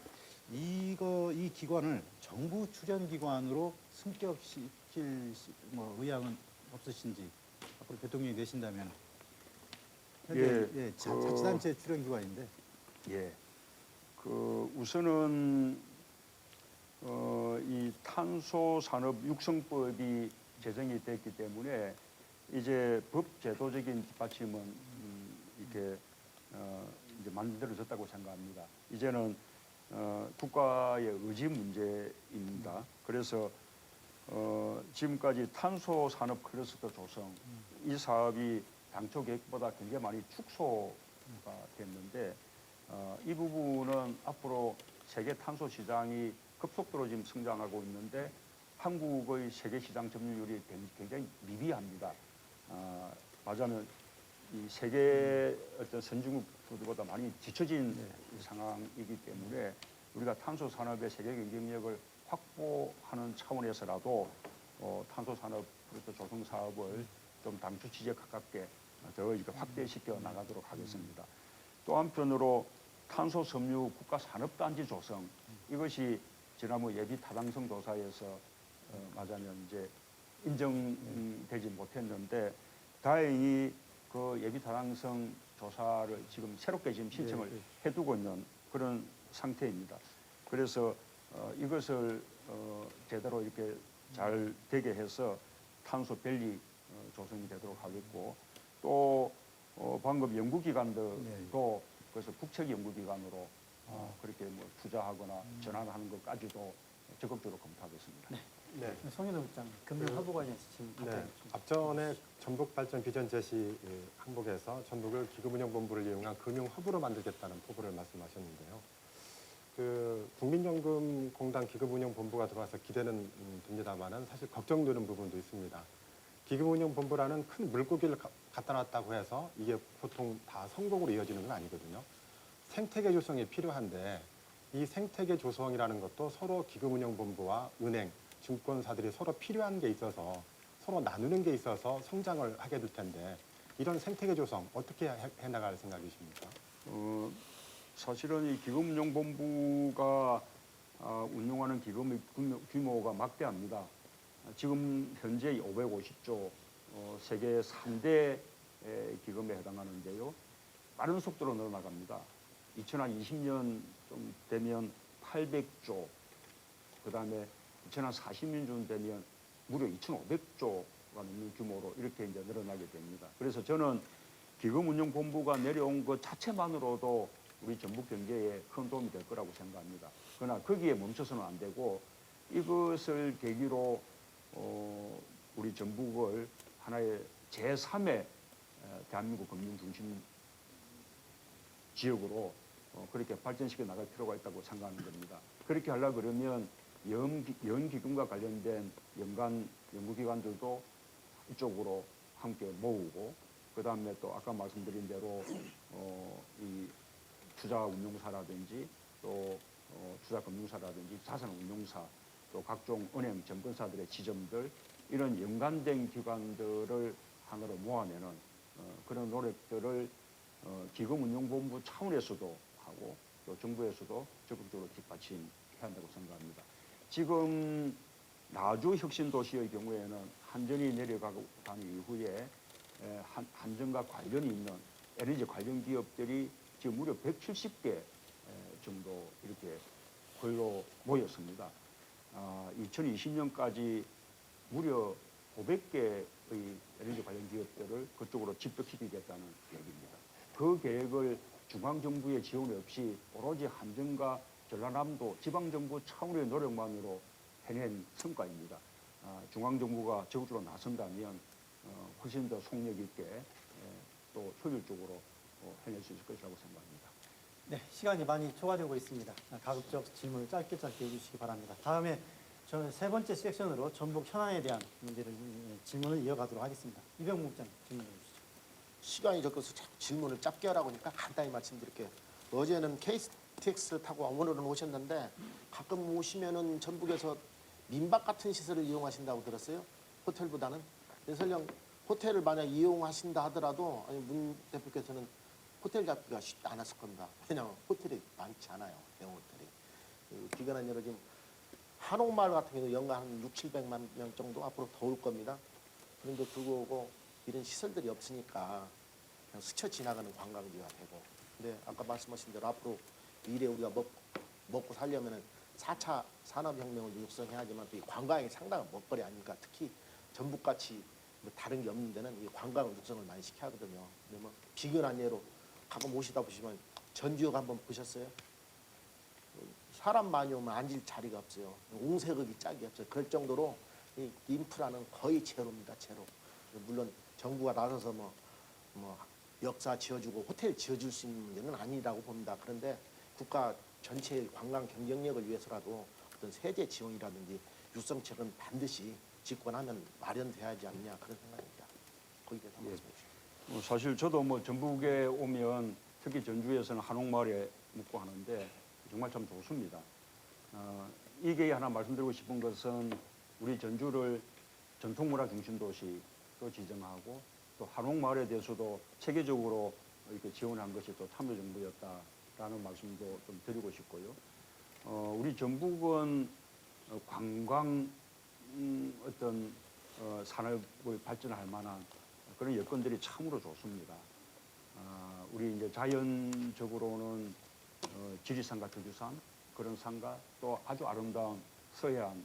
이 기관을 정부 출연 기관으로 승격시킬 의향은 없으신지 앞으로 대통령이 되신다면 현재 자치단체 출연 기관인데 예, 우선은 이 탄소 산업 육성법이 제정이 됐기 때문에 이제 법 제도적인 뒷받침은 이렇게 이제 만들어졌다고 생각합니다. 이제는 국가의 의지 문제입니다. 그래서 지금까지 탄소 산업 클러스터 조성 이 사업이 당초 계획보다 굉장히 많이 축소가 됐는데 이 부분은 앞으로 세계 탄소 시장이 급속도로 지금 성장하고 있는데 한국의 세계 시장 점유율이 굉장히 미비합니다. 말하자면 이 세계 어떤 선진국들보다 많이 뒤처진 상황이기 때문에 우리가 탄소 산업의 세계 경쟁력을 확보하는 차원에서라도 탄소 산업 조성 사업을 좀 당초 취지에 가깝게 더 이렇게 확대시켜 나가도록 하겠습니다. 또 한편으로 탄소 섬유 국가 산업단지 조성 이것이 지난번 예비 타당성 조사에서 말하자면 이제 인정되지 못했는데 다행히 그 예비 타당성 조사를 지금 새롭게 지금 신청을 해두고 있는 그런 상태입니다. 그래서 이것을 제대로 이렇게 잘 되게 해서 탄소 밸리 조성이 되도록 하겠고 또 방금 연구기관들도 그래서 국책 연구기관으로 그렇게 투자하거나 전환하는 것까지도 적극적으로 검토하겠습니다. 네. 송인호 국장 금융화보 관련해서 지금 네. 앞전에 전북 발전 비전 제시 항목에서 전북을 기금운용본부를 이용한 금융허브로 만들겠다는 포부를 말씀하셨는데요. 국민연금공단 기금운용본부가 들어와서 기대는 됩니다만은 사실 걱정되는 부분도 있습니다. 기금운용본부라는 큰 물고기를 갖다 놨다고 해서 이게 보통 다 성공으로 이어지는 건 아니거든요. 생태계 조성이 필요한데 이 생태계 조성이라는 것도 서로 기금운용본부와 은행, 증권사들이 서로 필요한 게 있어서 서로 나누는 게 있어서 성장을 하게 될 텐데 이런 생태계 조성 어떻게 해나갈 생각이십니까? 사실은 이 기금운용본부가 운용하는 기금의 규모가 막대합니다. 지금 현재 550조 세계 3대 기금에 해당하는데요. 빠른 속도로 늘어나갑니다. 2020년 좀 되면 800조, 그 다음에 2040년 되면 무려 2,500조가 넘는 규모로 이렇게 이제 늘어나게 됩니다. 그래서 저는 기금운용본부가 내려온 것 자체만으로도 우리 전북 경제에 큰 도움이 될 거라고 생각합니다. 그러나 거기에 멈춰서는 안 되고 이것을 계기로 우리 전북을 하나의 제3의 대한민국 금융 중심 지역으로 그렇게 발전시켜 나갈 필요가 있다고 생각하는 겁니다. 그렇게 하려고 그러면 연기금과 관련된 연간 연구기관들도 이쪽으로 함께 모으고 그 다음에 또 아까 말씀드린 대로 이 투자운용사라든지 또 투자금융사라든지 자산운용사 또 각종 은행 증권사들의 지점들 이런 연관된 기관들을 하나로 모아내는 그런 노력들을 기금운용본부 차원에서도 하고 또 정부에서도 적극적으로 뒷받침해야 한다고 생각합니다. 지금 나주 혁신도시의 경우에는 한전이 내려가고 간 이후에 한전과 관련이 있는 에너지 관련 기업들이 지금 무려 170개 정도 이렇게 걸로 모였습니다. 2020년까지 무려 500개의 에너지 관련 기업들을 그쪽으로 집중시키겠다는 계획입니다. 그 계획을 중앙정부의 지원 없이 오로지 함정과 전라남도 지방정부 차원의 노력만으로 해낸 성과입니다. 중앙정부가 적극적으로 나선다면 훨씬 더 속력 있게 또 효율적으로 해낼 수 있을 것이라고 생각합니다. 네, 시간이 많이 초과되고 있습니다. 가급적 질문을 짧게 해주시기 바랍니다. 다음에 저 세 번째 섹션으로 전북 현안에 대한 문제를 질문을 이어가도록 하겠습니다. 이병무 국장님 질문해 주시죠. 시간이 적어서 자꾸 질문을 짧게 하라고 하니까 간단히 말씀드릴게요. 어제는 KTX 타고 오늘은 오셨는데 가끔 오시면은 전북에서 민박 같은 시설을 이용하신다고 들었어요. 호텔보다는. 설령 호텔을 만약 이용하신다 하더라도 아니 문 대표께서는 호텔 잡기가 쉽지 않았을 겁니다. 왜냐하면 호텔이 많지 않아요. 대형 호텔이. 기관 안으로 지금 한옥마을 같은 경우도 연간 한 6, 700만 명 정도 앞으로 더 올 겁니다. 그런데 불구하고 이런 시설들이 없으니까 그냥 스쳐 지나가는 관광지가 되고. 근데 아까 말씀하신 대로 앞으로 미래 우리가 먹고 살려면은 4차 산업혁명을 육성해야지만 또 이 관광이 상당한 먹거리 아닙니까? 특히 전북같이 뭐 다른 게 없는 데는 이 관광 육성을 많이 시켜야 하거든요. 근데 뭐 비근한 예로 가끔 오시다 보시면 전주역 한번 보셨어요? 사람 많이 오면 앉을 자리가 없어요. 옹세극이 짝이 없어요. 그럴 정도로 이 인프라는 거의 제로입니다. 제로. 물론 정부가 나서서 뭐 역사 지어주고 호텔 지어줄 수 있는 문제는 아니라고 봅니다. 그런데 국가 전체의 관광 경쟁력을 위해서라도 어떤 세제 지원이라든지 육성책은 반드시 집권하면 마련돼야지 않냐 그런 생각입니다. 거기에 대해서 말씀해 주시죠. 사실 저도 뭐 전북에 오면 특히 전주에서는 한옥마을에 묵고 하는데 정말 참 좋습니다. 이게 하나 말씀드리고 싶은 것은 우리 전주를 전통문화 중심도시로 지정하고 또 한옥마을에 대해서도 체계적으로 이렇게 지원한 것이 또 참여정부였다라는 말씀도 좀 드리고 싶고요. 우리 전북은 관광 어떤 산업을 발전할 만한 그런 여건들이 참으로 좋습니다. 우리 이제 자연적으로는 지리산과 조주산 그런 산과 또 아주 아름다운 서해안을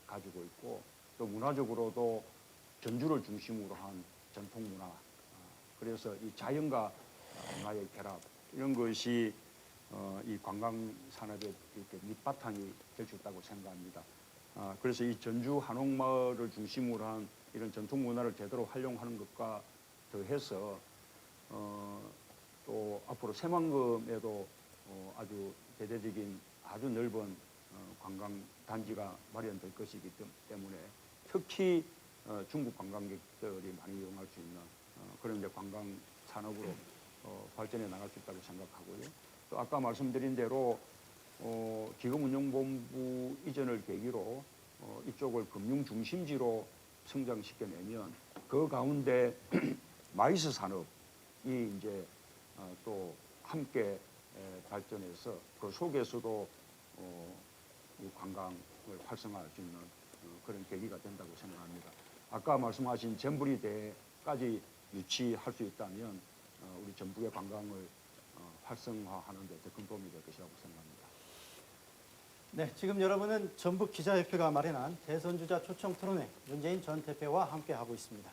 가지고 있고 또 문화적으로도 전주를 중심으로 한 전통 문화 그래서 이 자연과 문화의 결합 이런 것이 이 관광 산업의 이렇게 밑바탕이 될 수 있다고 생각합니다. 그래서 이 전주 한옥마을을 중심으로 한 이런 전통 문화를 제대로 활용하는 것과 더해서 또 앞으로 새만금에도 아주 대대적인 아주 넓은 관광 단지가 마련될 것이기 때문에 특히 중국 관광객들이 많이 이용할 수 있는 그런 이제 관광 산업으로 발전해 나갈 수 있다고 생각하고요. 또 아까 말씀드린 대로 기금운용본부 이전을 계기로 이쪽을 금융 중심지로 성장시켜내면 그 가운데 마이스 산업이 이제 또 함께 발전해서 그 속에서도 이 관광을 활성화할 수 있는 그런 계기가 된다고 생각합니다. 아까 말씀하신 잼부리대까지 유치할 수 있다면 우리 전북의 관광을 활성화하는 데 더 큰 도움이 될 것이라고 생각합니다. 네, 지금 여러분은 전북 기자협회가 마련한 대선주자 초청 토론회 문재인 전 대표와 함께 하고 있습니다.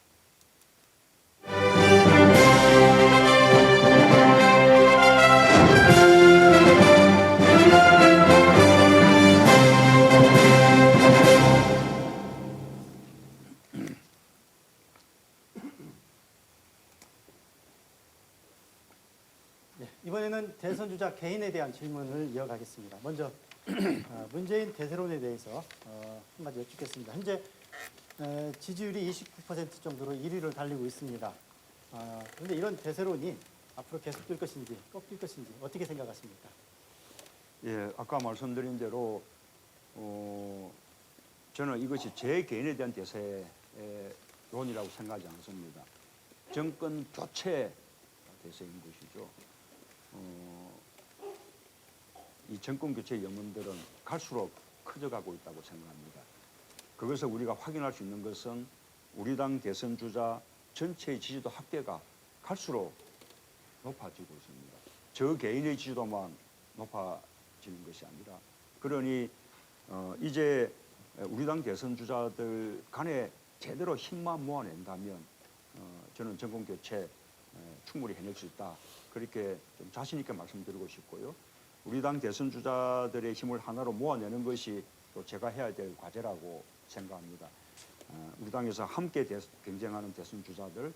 네, 이번에는 대선 주자 개인에 대한 질문을 이어가겠습니다. 먼저 문재인 대세론에 대해서 한마디 여쭙겠습니다. 현재 지지율이 29% 정도로 1위를 달리고 있습니다. 그런데 이런 대세론이 앞으로 계속될 것인지 꺾일 것인지 어떻게 생각하십니까? 예, 아까 말씀드린 대로 저는 이것이 제 개인에 대한 대세론이라고 생각하지 않습니다. 정권 교체 대세인 것이죠. 이 정권 교체의 영혼들은 갈수록 커져가고 있다고 생각합니다. 그것을 우리가 확인할 수 있는 것은 우리 당 대선 주자 전체의 지지도 합계가 갈수록 높아지고 있습니다. 저 개인의 지지도만 높아지는 것이 아니라 그러니 이제 우리 당 대선 주자들 간에 제대로 힘만 모아낸다면 저는 정권 교체 충분히 해낼 수 있다. 그렇게 좀 자신 있게 말씀드리고 싶고요. 우리 당 대선 주자들의 힘을 하나로 모아내는 것이 또 제가 해야 될 과제라고 생각합니다. 우리 당에서 함께 경쟁하는 대선 주자들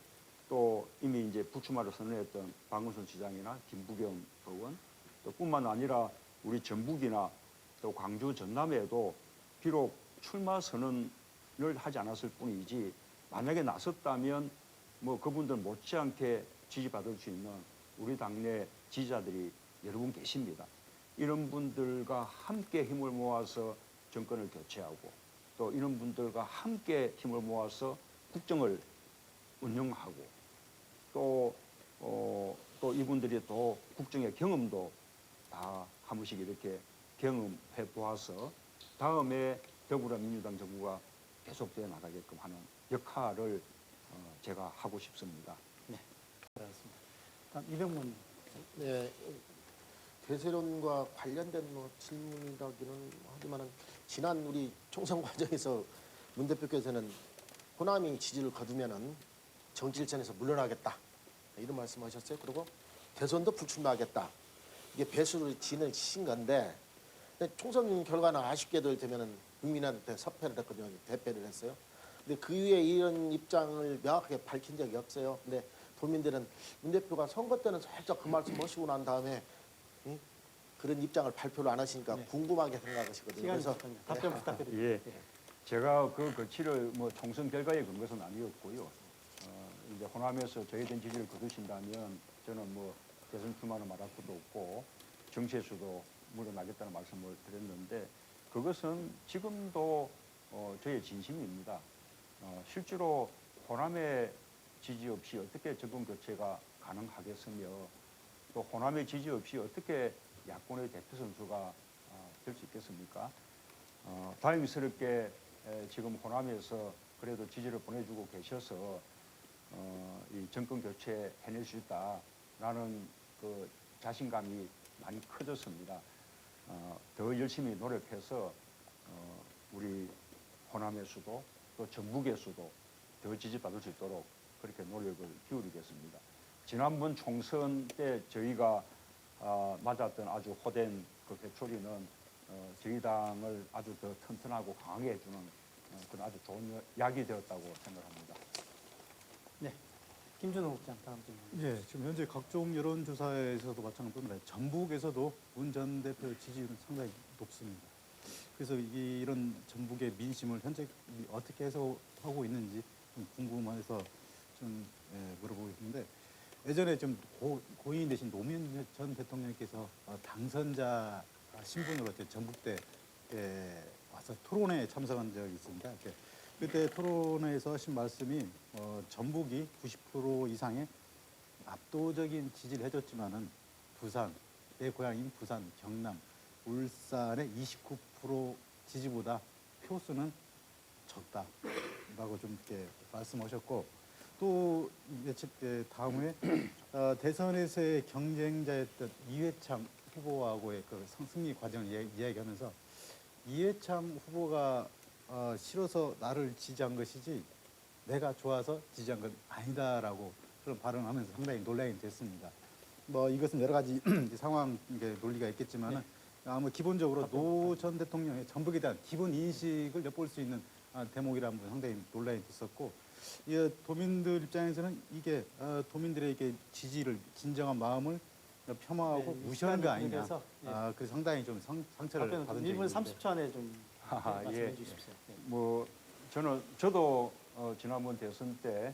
또 이미 이제 불출마를 선언했던 박원순 시장이나 김부겸 의원 또 뿐만 아니라 우리 전북이나 또 광주 전남에도 비록 출마 선언을 하지 않았을 뿐이지 만약에 나섰다면 뭐 그분들 못지않게 지지받을 수 있는 우리 당내 지지자들이 여러분 계십니다. 이런 분들과 함께 힘을 모아서 정권을 교체하고 또 이런 분들과 함께 힘을 모아서 국정을 운영하고 또 이분들이 또 국정의 경험도 다 한 번씩 이렇게 경험해 보아서 다음에 더불어민주당 정부가 계속되어 나가게끔 하는 역할을 제가 하고 싶습니다. 그렇습니다. 다음 이병문. 네, 대세론과 관련된 뭐 질문이라기는 하지만은 지난 우리 총선 과정에서 문 대표께서는 호남이 지지를 거두면은 정치 일선에서 물러나겠다 이런 말씀하셨어요. 그리고 대선도 불출마하겠다. 이게 배수를 진을 치신 건데 근데 총선 결과는 아쉽게도 되면은 국민한테 석패를 했거든요. 대패를 했어요. 근데 그 이후에 이런 입장을 명확하게 밝힌 적이 없어요. 근데 도민들은 문 대표가 선거 때는 살짝 그 말씀 하시고 난 다음에 그런 입장을 발표를 안 하시니까 네. 궁금하게 생각하시거든요. 시간이 그래서 없습니다. 답변 부탁드립니다. 예. 제가 그 거치를 뭐 총선 결과에 근거해서는 아니었고요. 이제 호남에서 저희된 지지를 거두신다면 저는 뭐 대선 출마는 말할 것도 없고 정치에서도 물러나겠다는 말씀을 드렸는데 그것은 지금도 저의 진심입니다. 실제로 호남의 지지 없이 어떻게 정권 교체가 가능하겠으며 또 호남의 지지 없이 어떻게 야권의 대표 선수가 될 수 있겠습니까? 다행스럽게 지금 호남에서 그래도 지지를 보내주고 계셔서 이 정권 교체 해낼 수 있다라는 그 자신감이 많이 커졌습니다. 더 열심히 노력해서 우리 호남에서도 또 전북에서도 더 지지받을 수 있도록 그렇게 노력을 기울이겠습니다. 지난번 총선 때 저희가 맞았던 아주 호된 그 회초리는 저희 당을 아주 더 튼튼하고 강하게 해주는 그런 아주 좋은 약이 되었다고 생각합니다. 네. 김준호 국장 다음 질문. 예, 지금 현재 각종 여론조사에서도 마찬가지입니다. 전북에서도 문 전 대표 지지율은 상당히 높습니다. 그래서 이런 전북의 민심을 현재 어떻게 해석하고 있는지 좀 궁금해서 좀 물어보고 있는데 예전에 좀 고인 되신 노무현 전 대통령께서 당선자 신분으로 전북대 와서 토론회에 참석한 적이 있습니다. 그때 토론회에서 하신 말씀이 전북이 90% 이상의 압도적인 지지를 해줬지만은 부산, 내 고향인 부산, 경남, 울산의 29% 지지보다 표수는 적다라고 좀 이렇게 말씀하셨고 또 며칠 다음에 대선에서의 경쟁자였던 이회창 후보하고의 그 승리 과정을 이야기하면서 이회창 후보가 싫어서 나를 지지한 것이지 내가 좋아서 지지한 건 아니다라고 그런 발언을 하면서 상당히 논란이 됐습니다. 뭐 이것은 여러 가지 상황 논리가 있겠지만은 아마 기본적으로 노 전 대통령의 전북에 대한 기본 인식을 엿볼 수 있는 대목이라는 분 상당히 논란이 됐었고 도민들 입장에서는 이게 도민들에게 지지를 진정한 마음을 폄하하고 무시하는 거 아니냐. 그래서 상당히 좀 상처를 받은 적이 1분 있는데 30초 안에 좀 말씀해 주십시오. 네. 뭐 저도 지난번 대선 때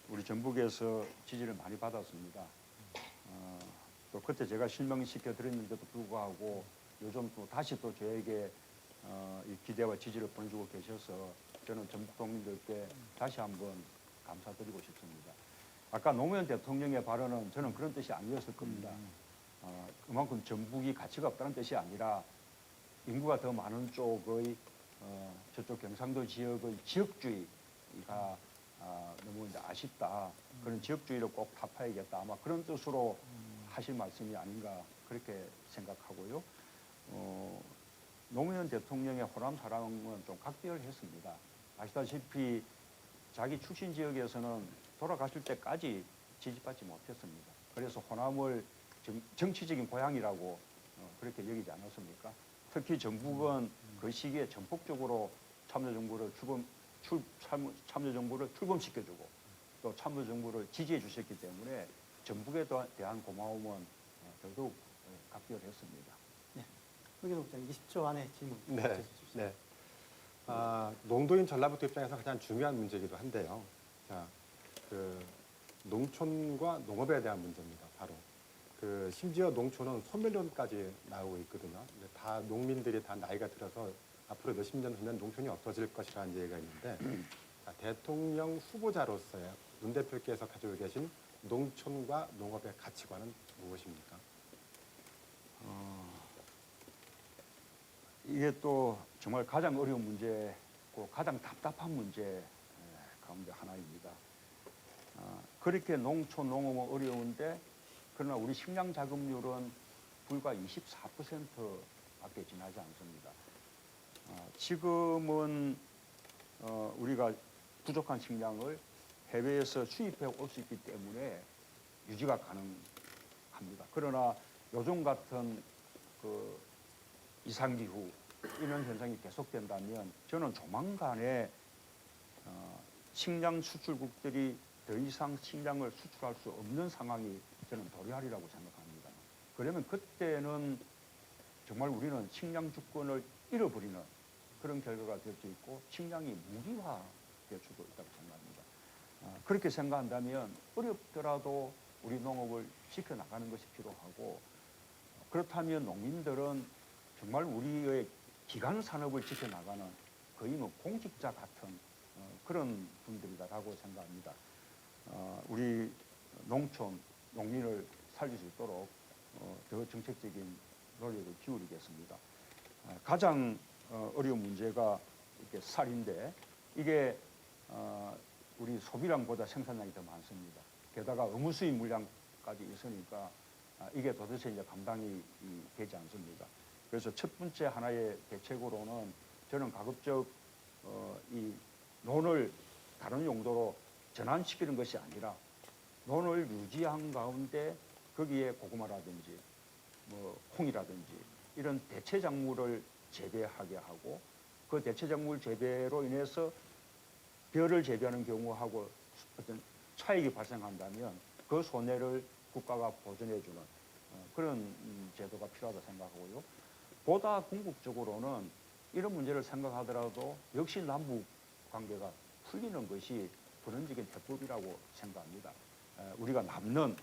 우리 전북에서 지지를 많이 받았습니다. 또 그때 제가 실명시켜 드렸는데도 불구하고 요즘 또 다시 또 저에게 이 기대와 지지를 보내주고 계셔서 저는 전북 국민들께 다시 한번 감사드리고 싶습니다. 아까 노무현 대통령의 발언은 저는 그런 뜻이 아니었을 겁니다. 그만큼 전북이 가치가 없다는 뜻이 아니라 인구가 더 많은 쪽의 저쪽 경상도 지역의 지역주의가 너무 이제 아쉽다. 그런 지역주의를 꼭 타파해야겠다. 아마 그런 뜻으로 하실 말씀이 아닌가 그렇게 생각하고요. 노무현 대통령의 호남 사랑은 좀 각별했습니다. 아시다시피 자기 출신 지역에서는 돌아가실 때까지 지지받지 못했습니다. 그래서 호남을 정치적인 고향이라고 그렇게 여기지 않았습니까? 특히 정부는 그 시기에 전폭적으로 참여정부를 출범시켜주고 또 참여정부를 지지해 주셨기 때문에 전북에 대한 고마움은 더더욱 각별했습니다. 여기서 국장 20초 안에 질문 네. 해주십시오. 네. 농도인 전라북도 입장에서 가장 중요한 문제이기도 한데요. 자, 그 농촌과 농업에 대한 문제입니다. 바로 심지어 농촌은 소멸론까지 나오고 있거든요. 다 농민들이 다 나이가 들어서 앞으로 몇십 년 후면 농촌이 없어질 것이라는 얘기가 있는데 자, 대통령 후보자로서의 문대표께서 가지고 계신 농촌과 농업의 가치관은 무엇입니까? 이게 또 정말 가장 어려운 문제고 가장 답답한 문제 가운데 하나입니다. 그렇게 농촌 농업은 어려운데 그러나 우리 식량 자급률은 불과 24%밖에 지나지 않습니다. 지금은 우리가 부족한 식량을 해외에서 수입해 올 수 있기 때문에 유지가 가능합니다. 그러나 요즘 같은 그 이상기후 이런 현상이 계속된다면 저는 조만간에 식량 수출국들이 더 이상 식량을 수출할 수 없는 상황이 저는 도래하리라고 생각합니다. 그러면 그때는 정말 우리는 식량 주권을 잃어버리는 그런 결과가 될 수 있고 식량이 무기화될 수도 있다고 생각합니다. 그렇게 생각한다면 어렵더라도 우리 농업을 지켜나가는 것이 필요하고 그렇다면 농민들은 정말 우리의 기간 산업을 지켜나가는 거의 뭐 공직자 같은 그런 분들이다라고 생각합니다. 우리 농촌, 농민을 살릴 수 있도록 더 정책적인 노력을 기울이겠습니다. 가장 어려운 문제가 이렇게 쌀인데 이게 우리 소비량보다 생산량이 더 많습니다. 게다가 의무 수입 물량까지 있으니까 이게 도대체 이제 감당이 되지 않습니다. 그래서 첫 번째 하나의 대책으로는 저는 가급적 이 논을 다른 용도로 전환시키는 것이 아니라 논을 유지한 가운데 거기에 고구마라든지 뭐 콩이라든지 이런 대체 작물을 재배하게 하고 그 대체 작물 재배로 인해서 벼를 재배하는 경우하고 어떤 차익이 발생한다면 그 손해를 국가가 보전해주는 그런 제도가 필요하다 생각하고요. 보다 궁극적으로는 이런 문제를 생각하더라도 역시 남북 관계가 풀리는 것이 근원적인 해법이라고 생각합니다. 우리가 남는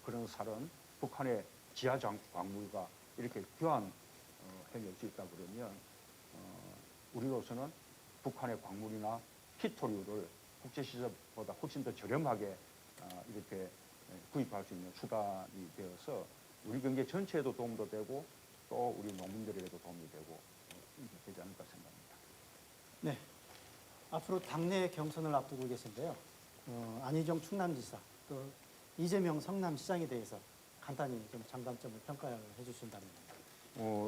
그런 쌀은 북한의 지하 광물과 이렇게 교환해낼 수 있다 그러면 우리로서는 북한의 광물이나 히토류를 국제시장보다 훨씬 더 저렴하게 이렇게 구입할 수 있는 수단이 되어서 우리 경제 전체에도 도움도 되고 또 우리 농민들에게도 도움이 되고 이렇게 되지 않을까 생각합니다. 네. 앞으로 당내 경선을 앞두고 계신데요. 안희정 충남지사 또 이재명 성남시장에 대해서 간단히 좀 장단점을 평가해 주신다면.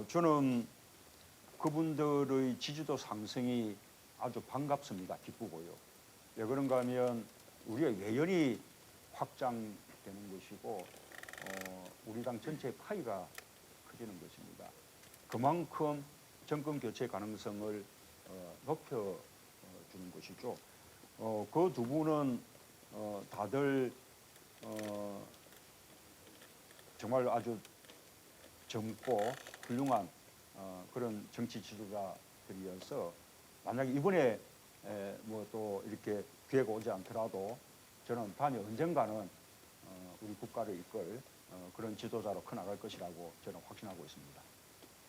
저는 그분들의 지지도 상승이 아주 반갑습니다. 기쁘고요. 왜 그런가 하면 우리의 외연이 확장되는 것이고 우리 당 전체의 파이가 커지는 것입니다. 그만큼 정권 교체 가능성을 높여주는 것이죠. 그 두 분은 다들 정말 아주 젊고 훌륭한 그런 정치 지도자들이어서 만약에 이번에 뭐 또 이렇게 기회가 오지 않더라도 저는 다음에 언젠가는 우리 국가를 이끌 그런 지도자로 커나갈 것이라고 저는 확신하고 있습니다.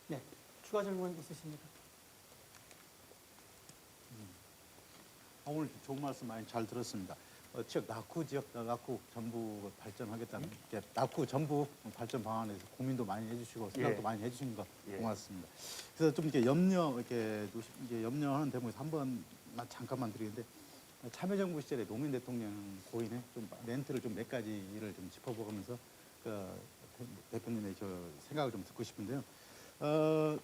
네. 추가 질문 있으십니까? 오늘 좋은 말씀 많이 잘 들었습니다. 낙후 지역, 낙후 전북을 발전하겠다는 게 낙후 전북 발전 방안에 대해서 고민도 많이 해주시고 생각도 예. 많이 해주신 것 예. 고맙습니다. 그래서 좀 이렇게 염려하는 대목에서 한 번만 잠깐만 드리는데 참여정부 시절에 노무현 대통령 고인의 좀 멘트를 좀 몇 가지를 좀 짚어보면서 대표님의 저 생각을 좀 듣고 싶은데요.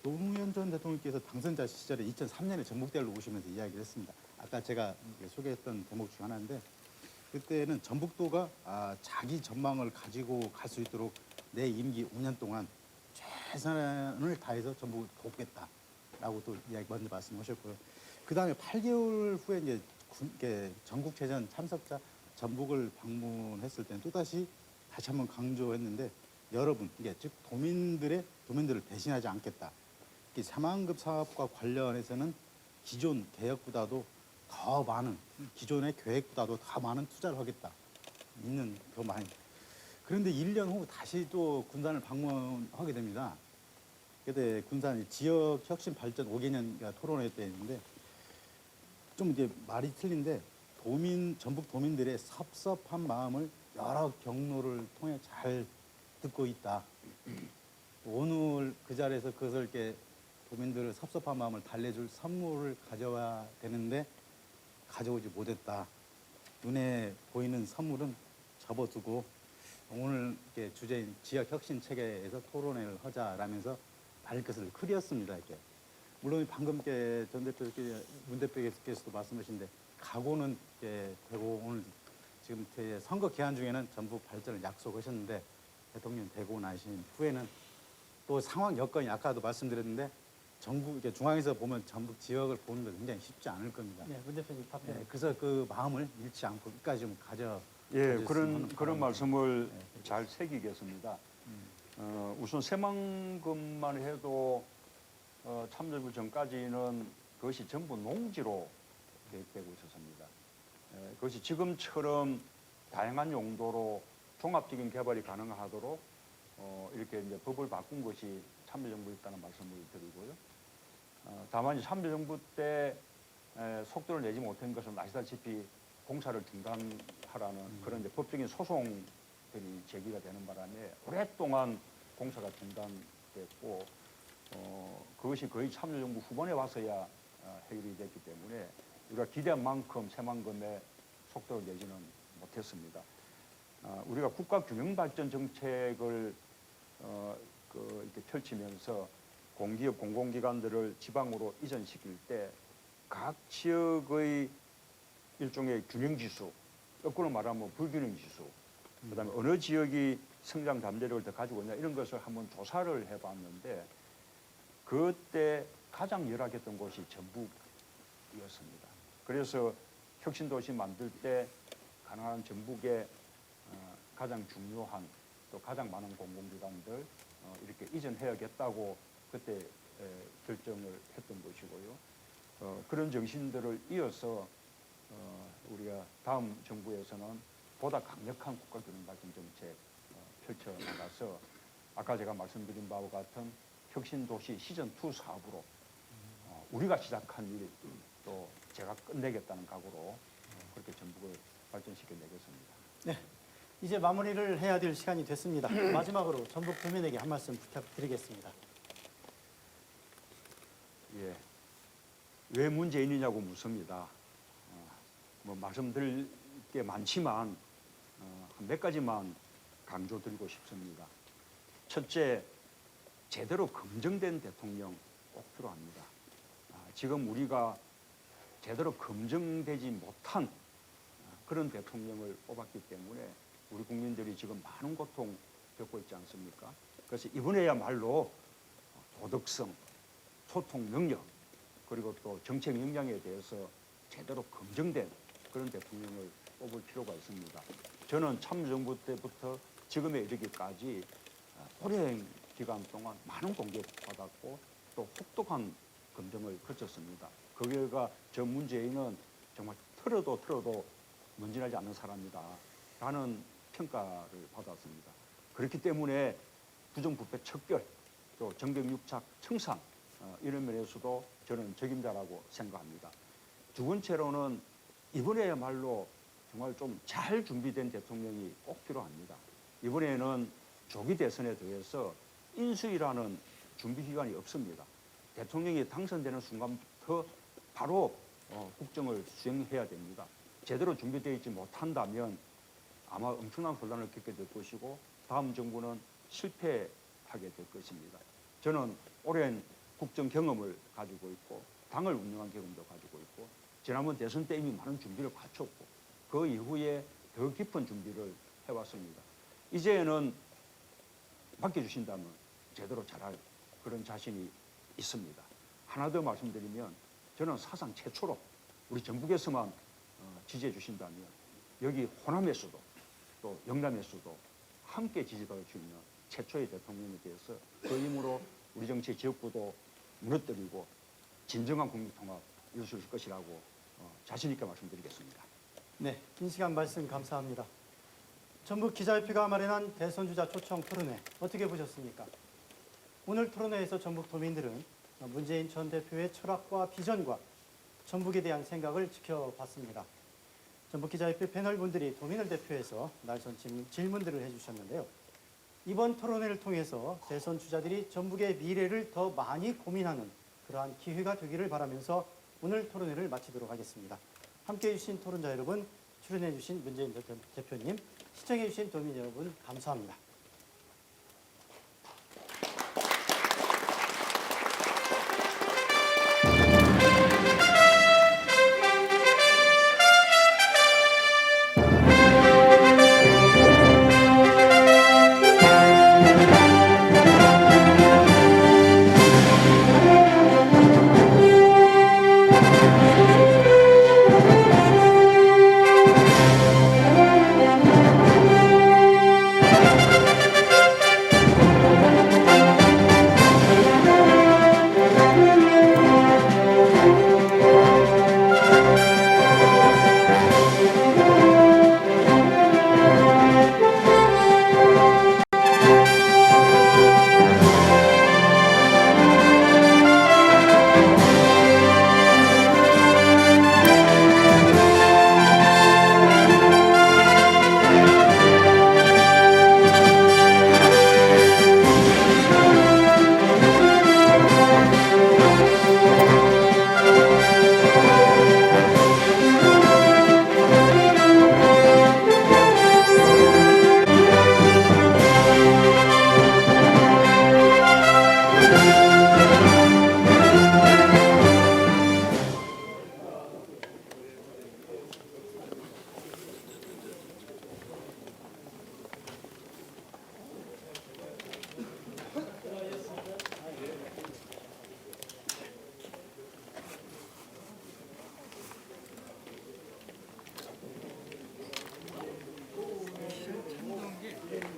노무현 전 대통령께서 당선자 시절에 2003년에 전북대를 오시면서 이야기를 했습니다. 아까 제가 소개했던 대목 중 하나인데 그때는 전북도가 자기 전망을 가지고 갈 수 있도록 내 임기 5년 동안 최선을 다해서 전북을 돕겠다라고 또 이야기 먼저 말씀하셨고요. 그 다음에 8개월 후에 이제 전국체전 참석자 전북을 방문했을 때는 또다시 다시 한번 강조했는데 여러분, 이게 즉 도민들을 배신하지 않겠다. 사망급 사업과 관련해서는 기존 계획보다도 더 많은, 기존의 계획보다도 더 많은 투자를 하겠다. 있는 더 많이. 그런데 1년 후 다시 또 군산을 방문하게 됩니다. 그때 군산 지역 혁신 발전 5개년 토론회 때 했는데 좀 이제 말이 틀린데 전북 도민들의 섭섭한 마음을 여러 경로를 통해 잘 듣고 있다. 오늘 그 자리에서 그것을 이렇게 도민들의 섭섭한 마음을 달래줄 선물을 가져와야 되는데 가져오지 못했다. 눈에 보이는 선물은 접어두고 오늘 이렇게 주제인 지역 혁신 체계에서 토론회를 하자라면서 발끝을 흐렸습니다. 이렇게. 물론 방금 전 대표께 문 대표께서도 말씀하신데 각오는 되고 오늘 지금 선거 기한 중에는 전북 발전을 약속하셨는데 대통령 되고 나신 후에는 또 상황 여건이 아까도 말씀드렸는데 전국 중앙에서 보면 전북 지역을 보는 건 굉장히 쉽지 않을 겁니다. 네, 문 대표님 답변. 네, 그래서 그 마음을 잃지 않고 끝까지 좀 가져주셨으면 그런 바랍니다. 말씀을 잘 새기겠습니다. 우선 새만금만 해도 참여정부 전까지는 그것이 전부 농지로 계획되고 있었습니다. 그것이 지금처럼 다양한 용도로 종합적인 개발이 가능하도록 이렇게 이제 법을 바꾼 것이 참여정부였다는 말씀을 드리고요. 다만 참여정부 때 속도를 내지 못한 것은 아시다시피 공사를 중단하라는 그런 이제 법적인 소송들이 제기가 되는 바람에 오랫동안 공사가 중단됐고 그것이 거의 참여정부 후반에 와서야 해결이 됐기 때문에 우리가 기대한 만큼 새만금의 속도를 내지는 못했습니다. 우리가 국가균형발전 정책을 이렇게 펼치면서 공기업 공공기관들을 지방으로 이전시킬 때 각 지역의 일종의 균형지수, 거꾸로 말하면 불균형지수, 그다음에 어느 지역이 성장 잠재력을 더 가지고 있냐 이런 것을 한번 조사를 해봤는데 그때 가장 열악했던 곳이 전북이었습니다. 그래서 혁신도시 만들 때 가능한 전북의 가장 중요한 또 가장 많은 공공기관들 이렇게 이전해야겠다고 그때 결정을 했던 것이고요. 그런 정신들을 이어서 우리가 다음 정부에서는 보다 강력한 국가균형발전 정책 펼쳐나가서 아까 제가 말씀드린 바와 같은 혁신도시 시즌2 사업으로 우리가 시작한 일 또 제가 끝내겠다는 각오로 그렇게 전북을 발전시켜내겠습니다. 네, 이제 마무리를 해야 될 시간이 됐습니다. 마지막으로 전북 도민에게 한 말씀 부탁드리겠습니다. 예, 왜 문재인이냐고 묻습니다. 뭐 말씀드릴 게 많지만 몇 가지만 강조드리고 싶습니다. 첫째, 제대로 검증된 대통령 꼭 필요합니다. 지금 우리가 제대로 검증되지 못한 그런 대통령을 뽑았기 때문에 우리 국민들이 지금 많은 고통 겪고 있지 않습니까? 그래서 이번에야말로 도덕성, 소통 능력, 그리고 또 정책 역량에 대해서 제대로 검증된 그런 대통령을 뽑을 필요가 있습니다. 저는 참여정부 때부터 지금에 이르기까지 오랜 기간 동안 많은 공격받았고 또 혹독한 검증을 거쳤습니다. 그 결과 저 문재인은 정말 틀어도 문진하지 않는 사람이다 라는 평가를 받았습니다. 그렇기 때문에 부정부패 척결, 또 정경유착 청산 이런 면에서도 저는 적임자라고 생각합니다. 두 번째로는 이번에야말로 정말 좀 잘 준비된 대통령이 꼭 필요합니다. 이번에는 조기 대선에 대해서 인수위라는 준비기관이 없습니다. 대통령이 당선되는 순간부터 바로 국정을 수행해야 됩니다. 제대로 준비되어 있지 못한다면 아마 엄청난 혼란을 겪게 될 것이고 다음 정부는 실패하게 될 것입니다. 저는 오랜 국정 경험을 가지고 있고 당을 운영한 경험도 가지고 있고 지난번 대선 때 이미 많은 준비를 갖췄고 그 이후에 더 깊은 준비를 해왔습니다. 이제는 맡겨주신다면 제대로 잘할 그런 자신이 있습니다. 하나 더 말씀드리면 저는 사상 최초로 우리 전북에서만 지지해 주신다면 여기 호남에서도 또 영남에서도 함께 지지받을 수 있는 최초의 대통령에 대해서 그 힘으로 우리 정치 지역구도 무너뜨리고 진정한 국민통합 이룰 수 있을 것이라고 자신 있게 말씀드리겠습니다. 네, 긴 시간 말씀 감사합니다. 전북 기자협회가 마련한 대선주자 초청 토론회 어떻게 보셨습니까? 오늘 토론회에서 전북 도민들은 문재인 전 대표의 철학과 비전과 전북에 대한 생각을 지켜봤습니다. 전북 기자협회 패널분들이 도민을 대표해서 날선 질문들을 해주셨는데요. 이번 토론회를 통해서 대선 주자들이 전북의 미래를 더 많이 고민하는 그러한 기회가 되기를 바라면서 오늘 토론회를 마치도록 하겠습니다. 함께해 주신 토론자 여러분, 출연해 주신 문재인 대표님, 시청해 주신 도민 여러분 감사합니다.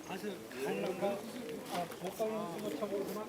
가서 가려고 못 가면 못 타고 그만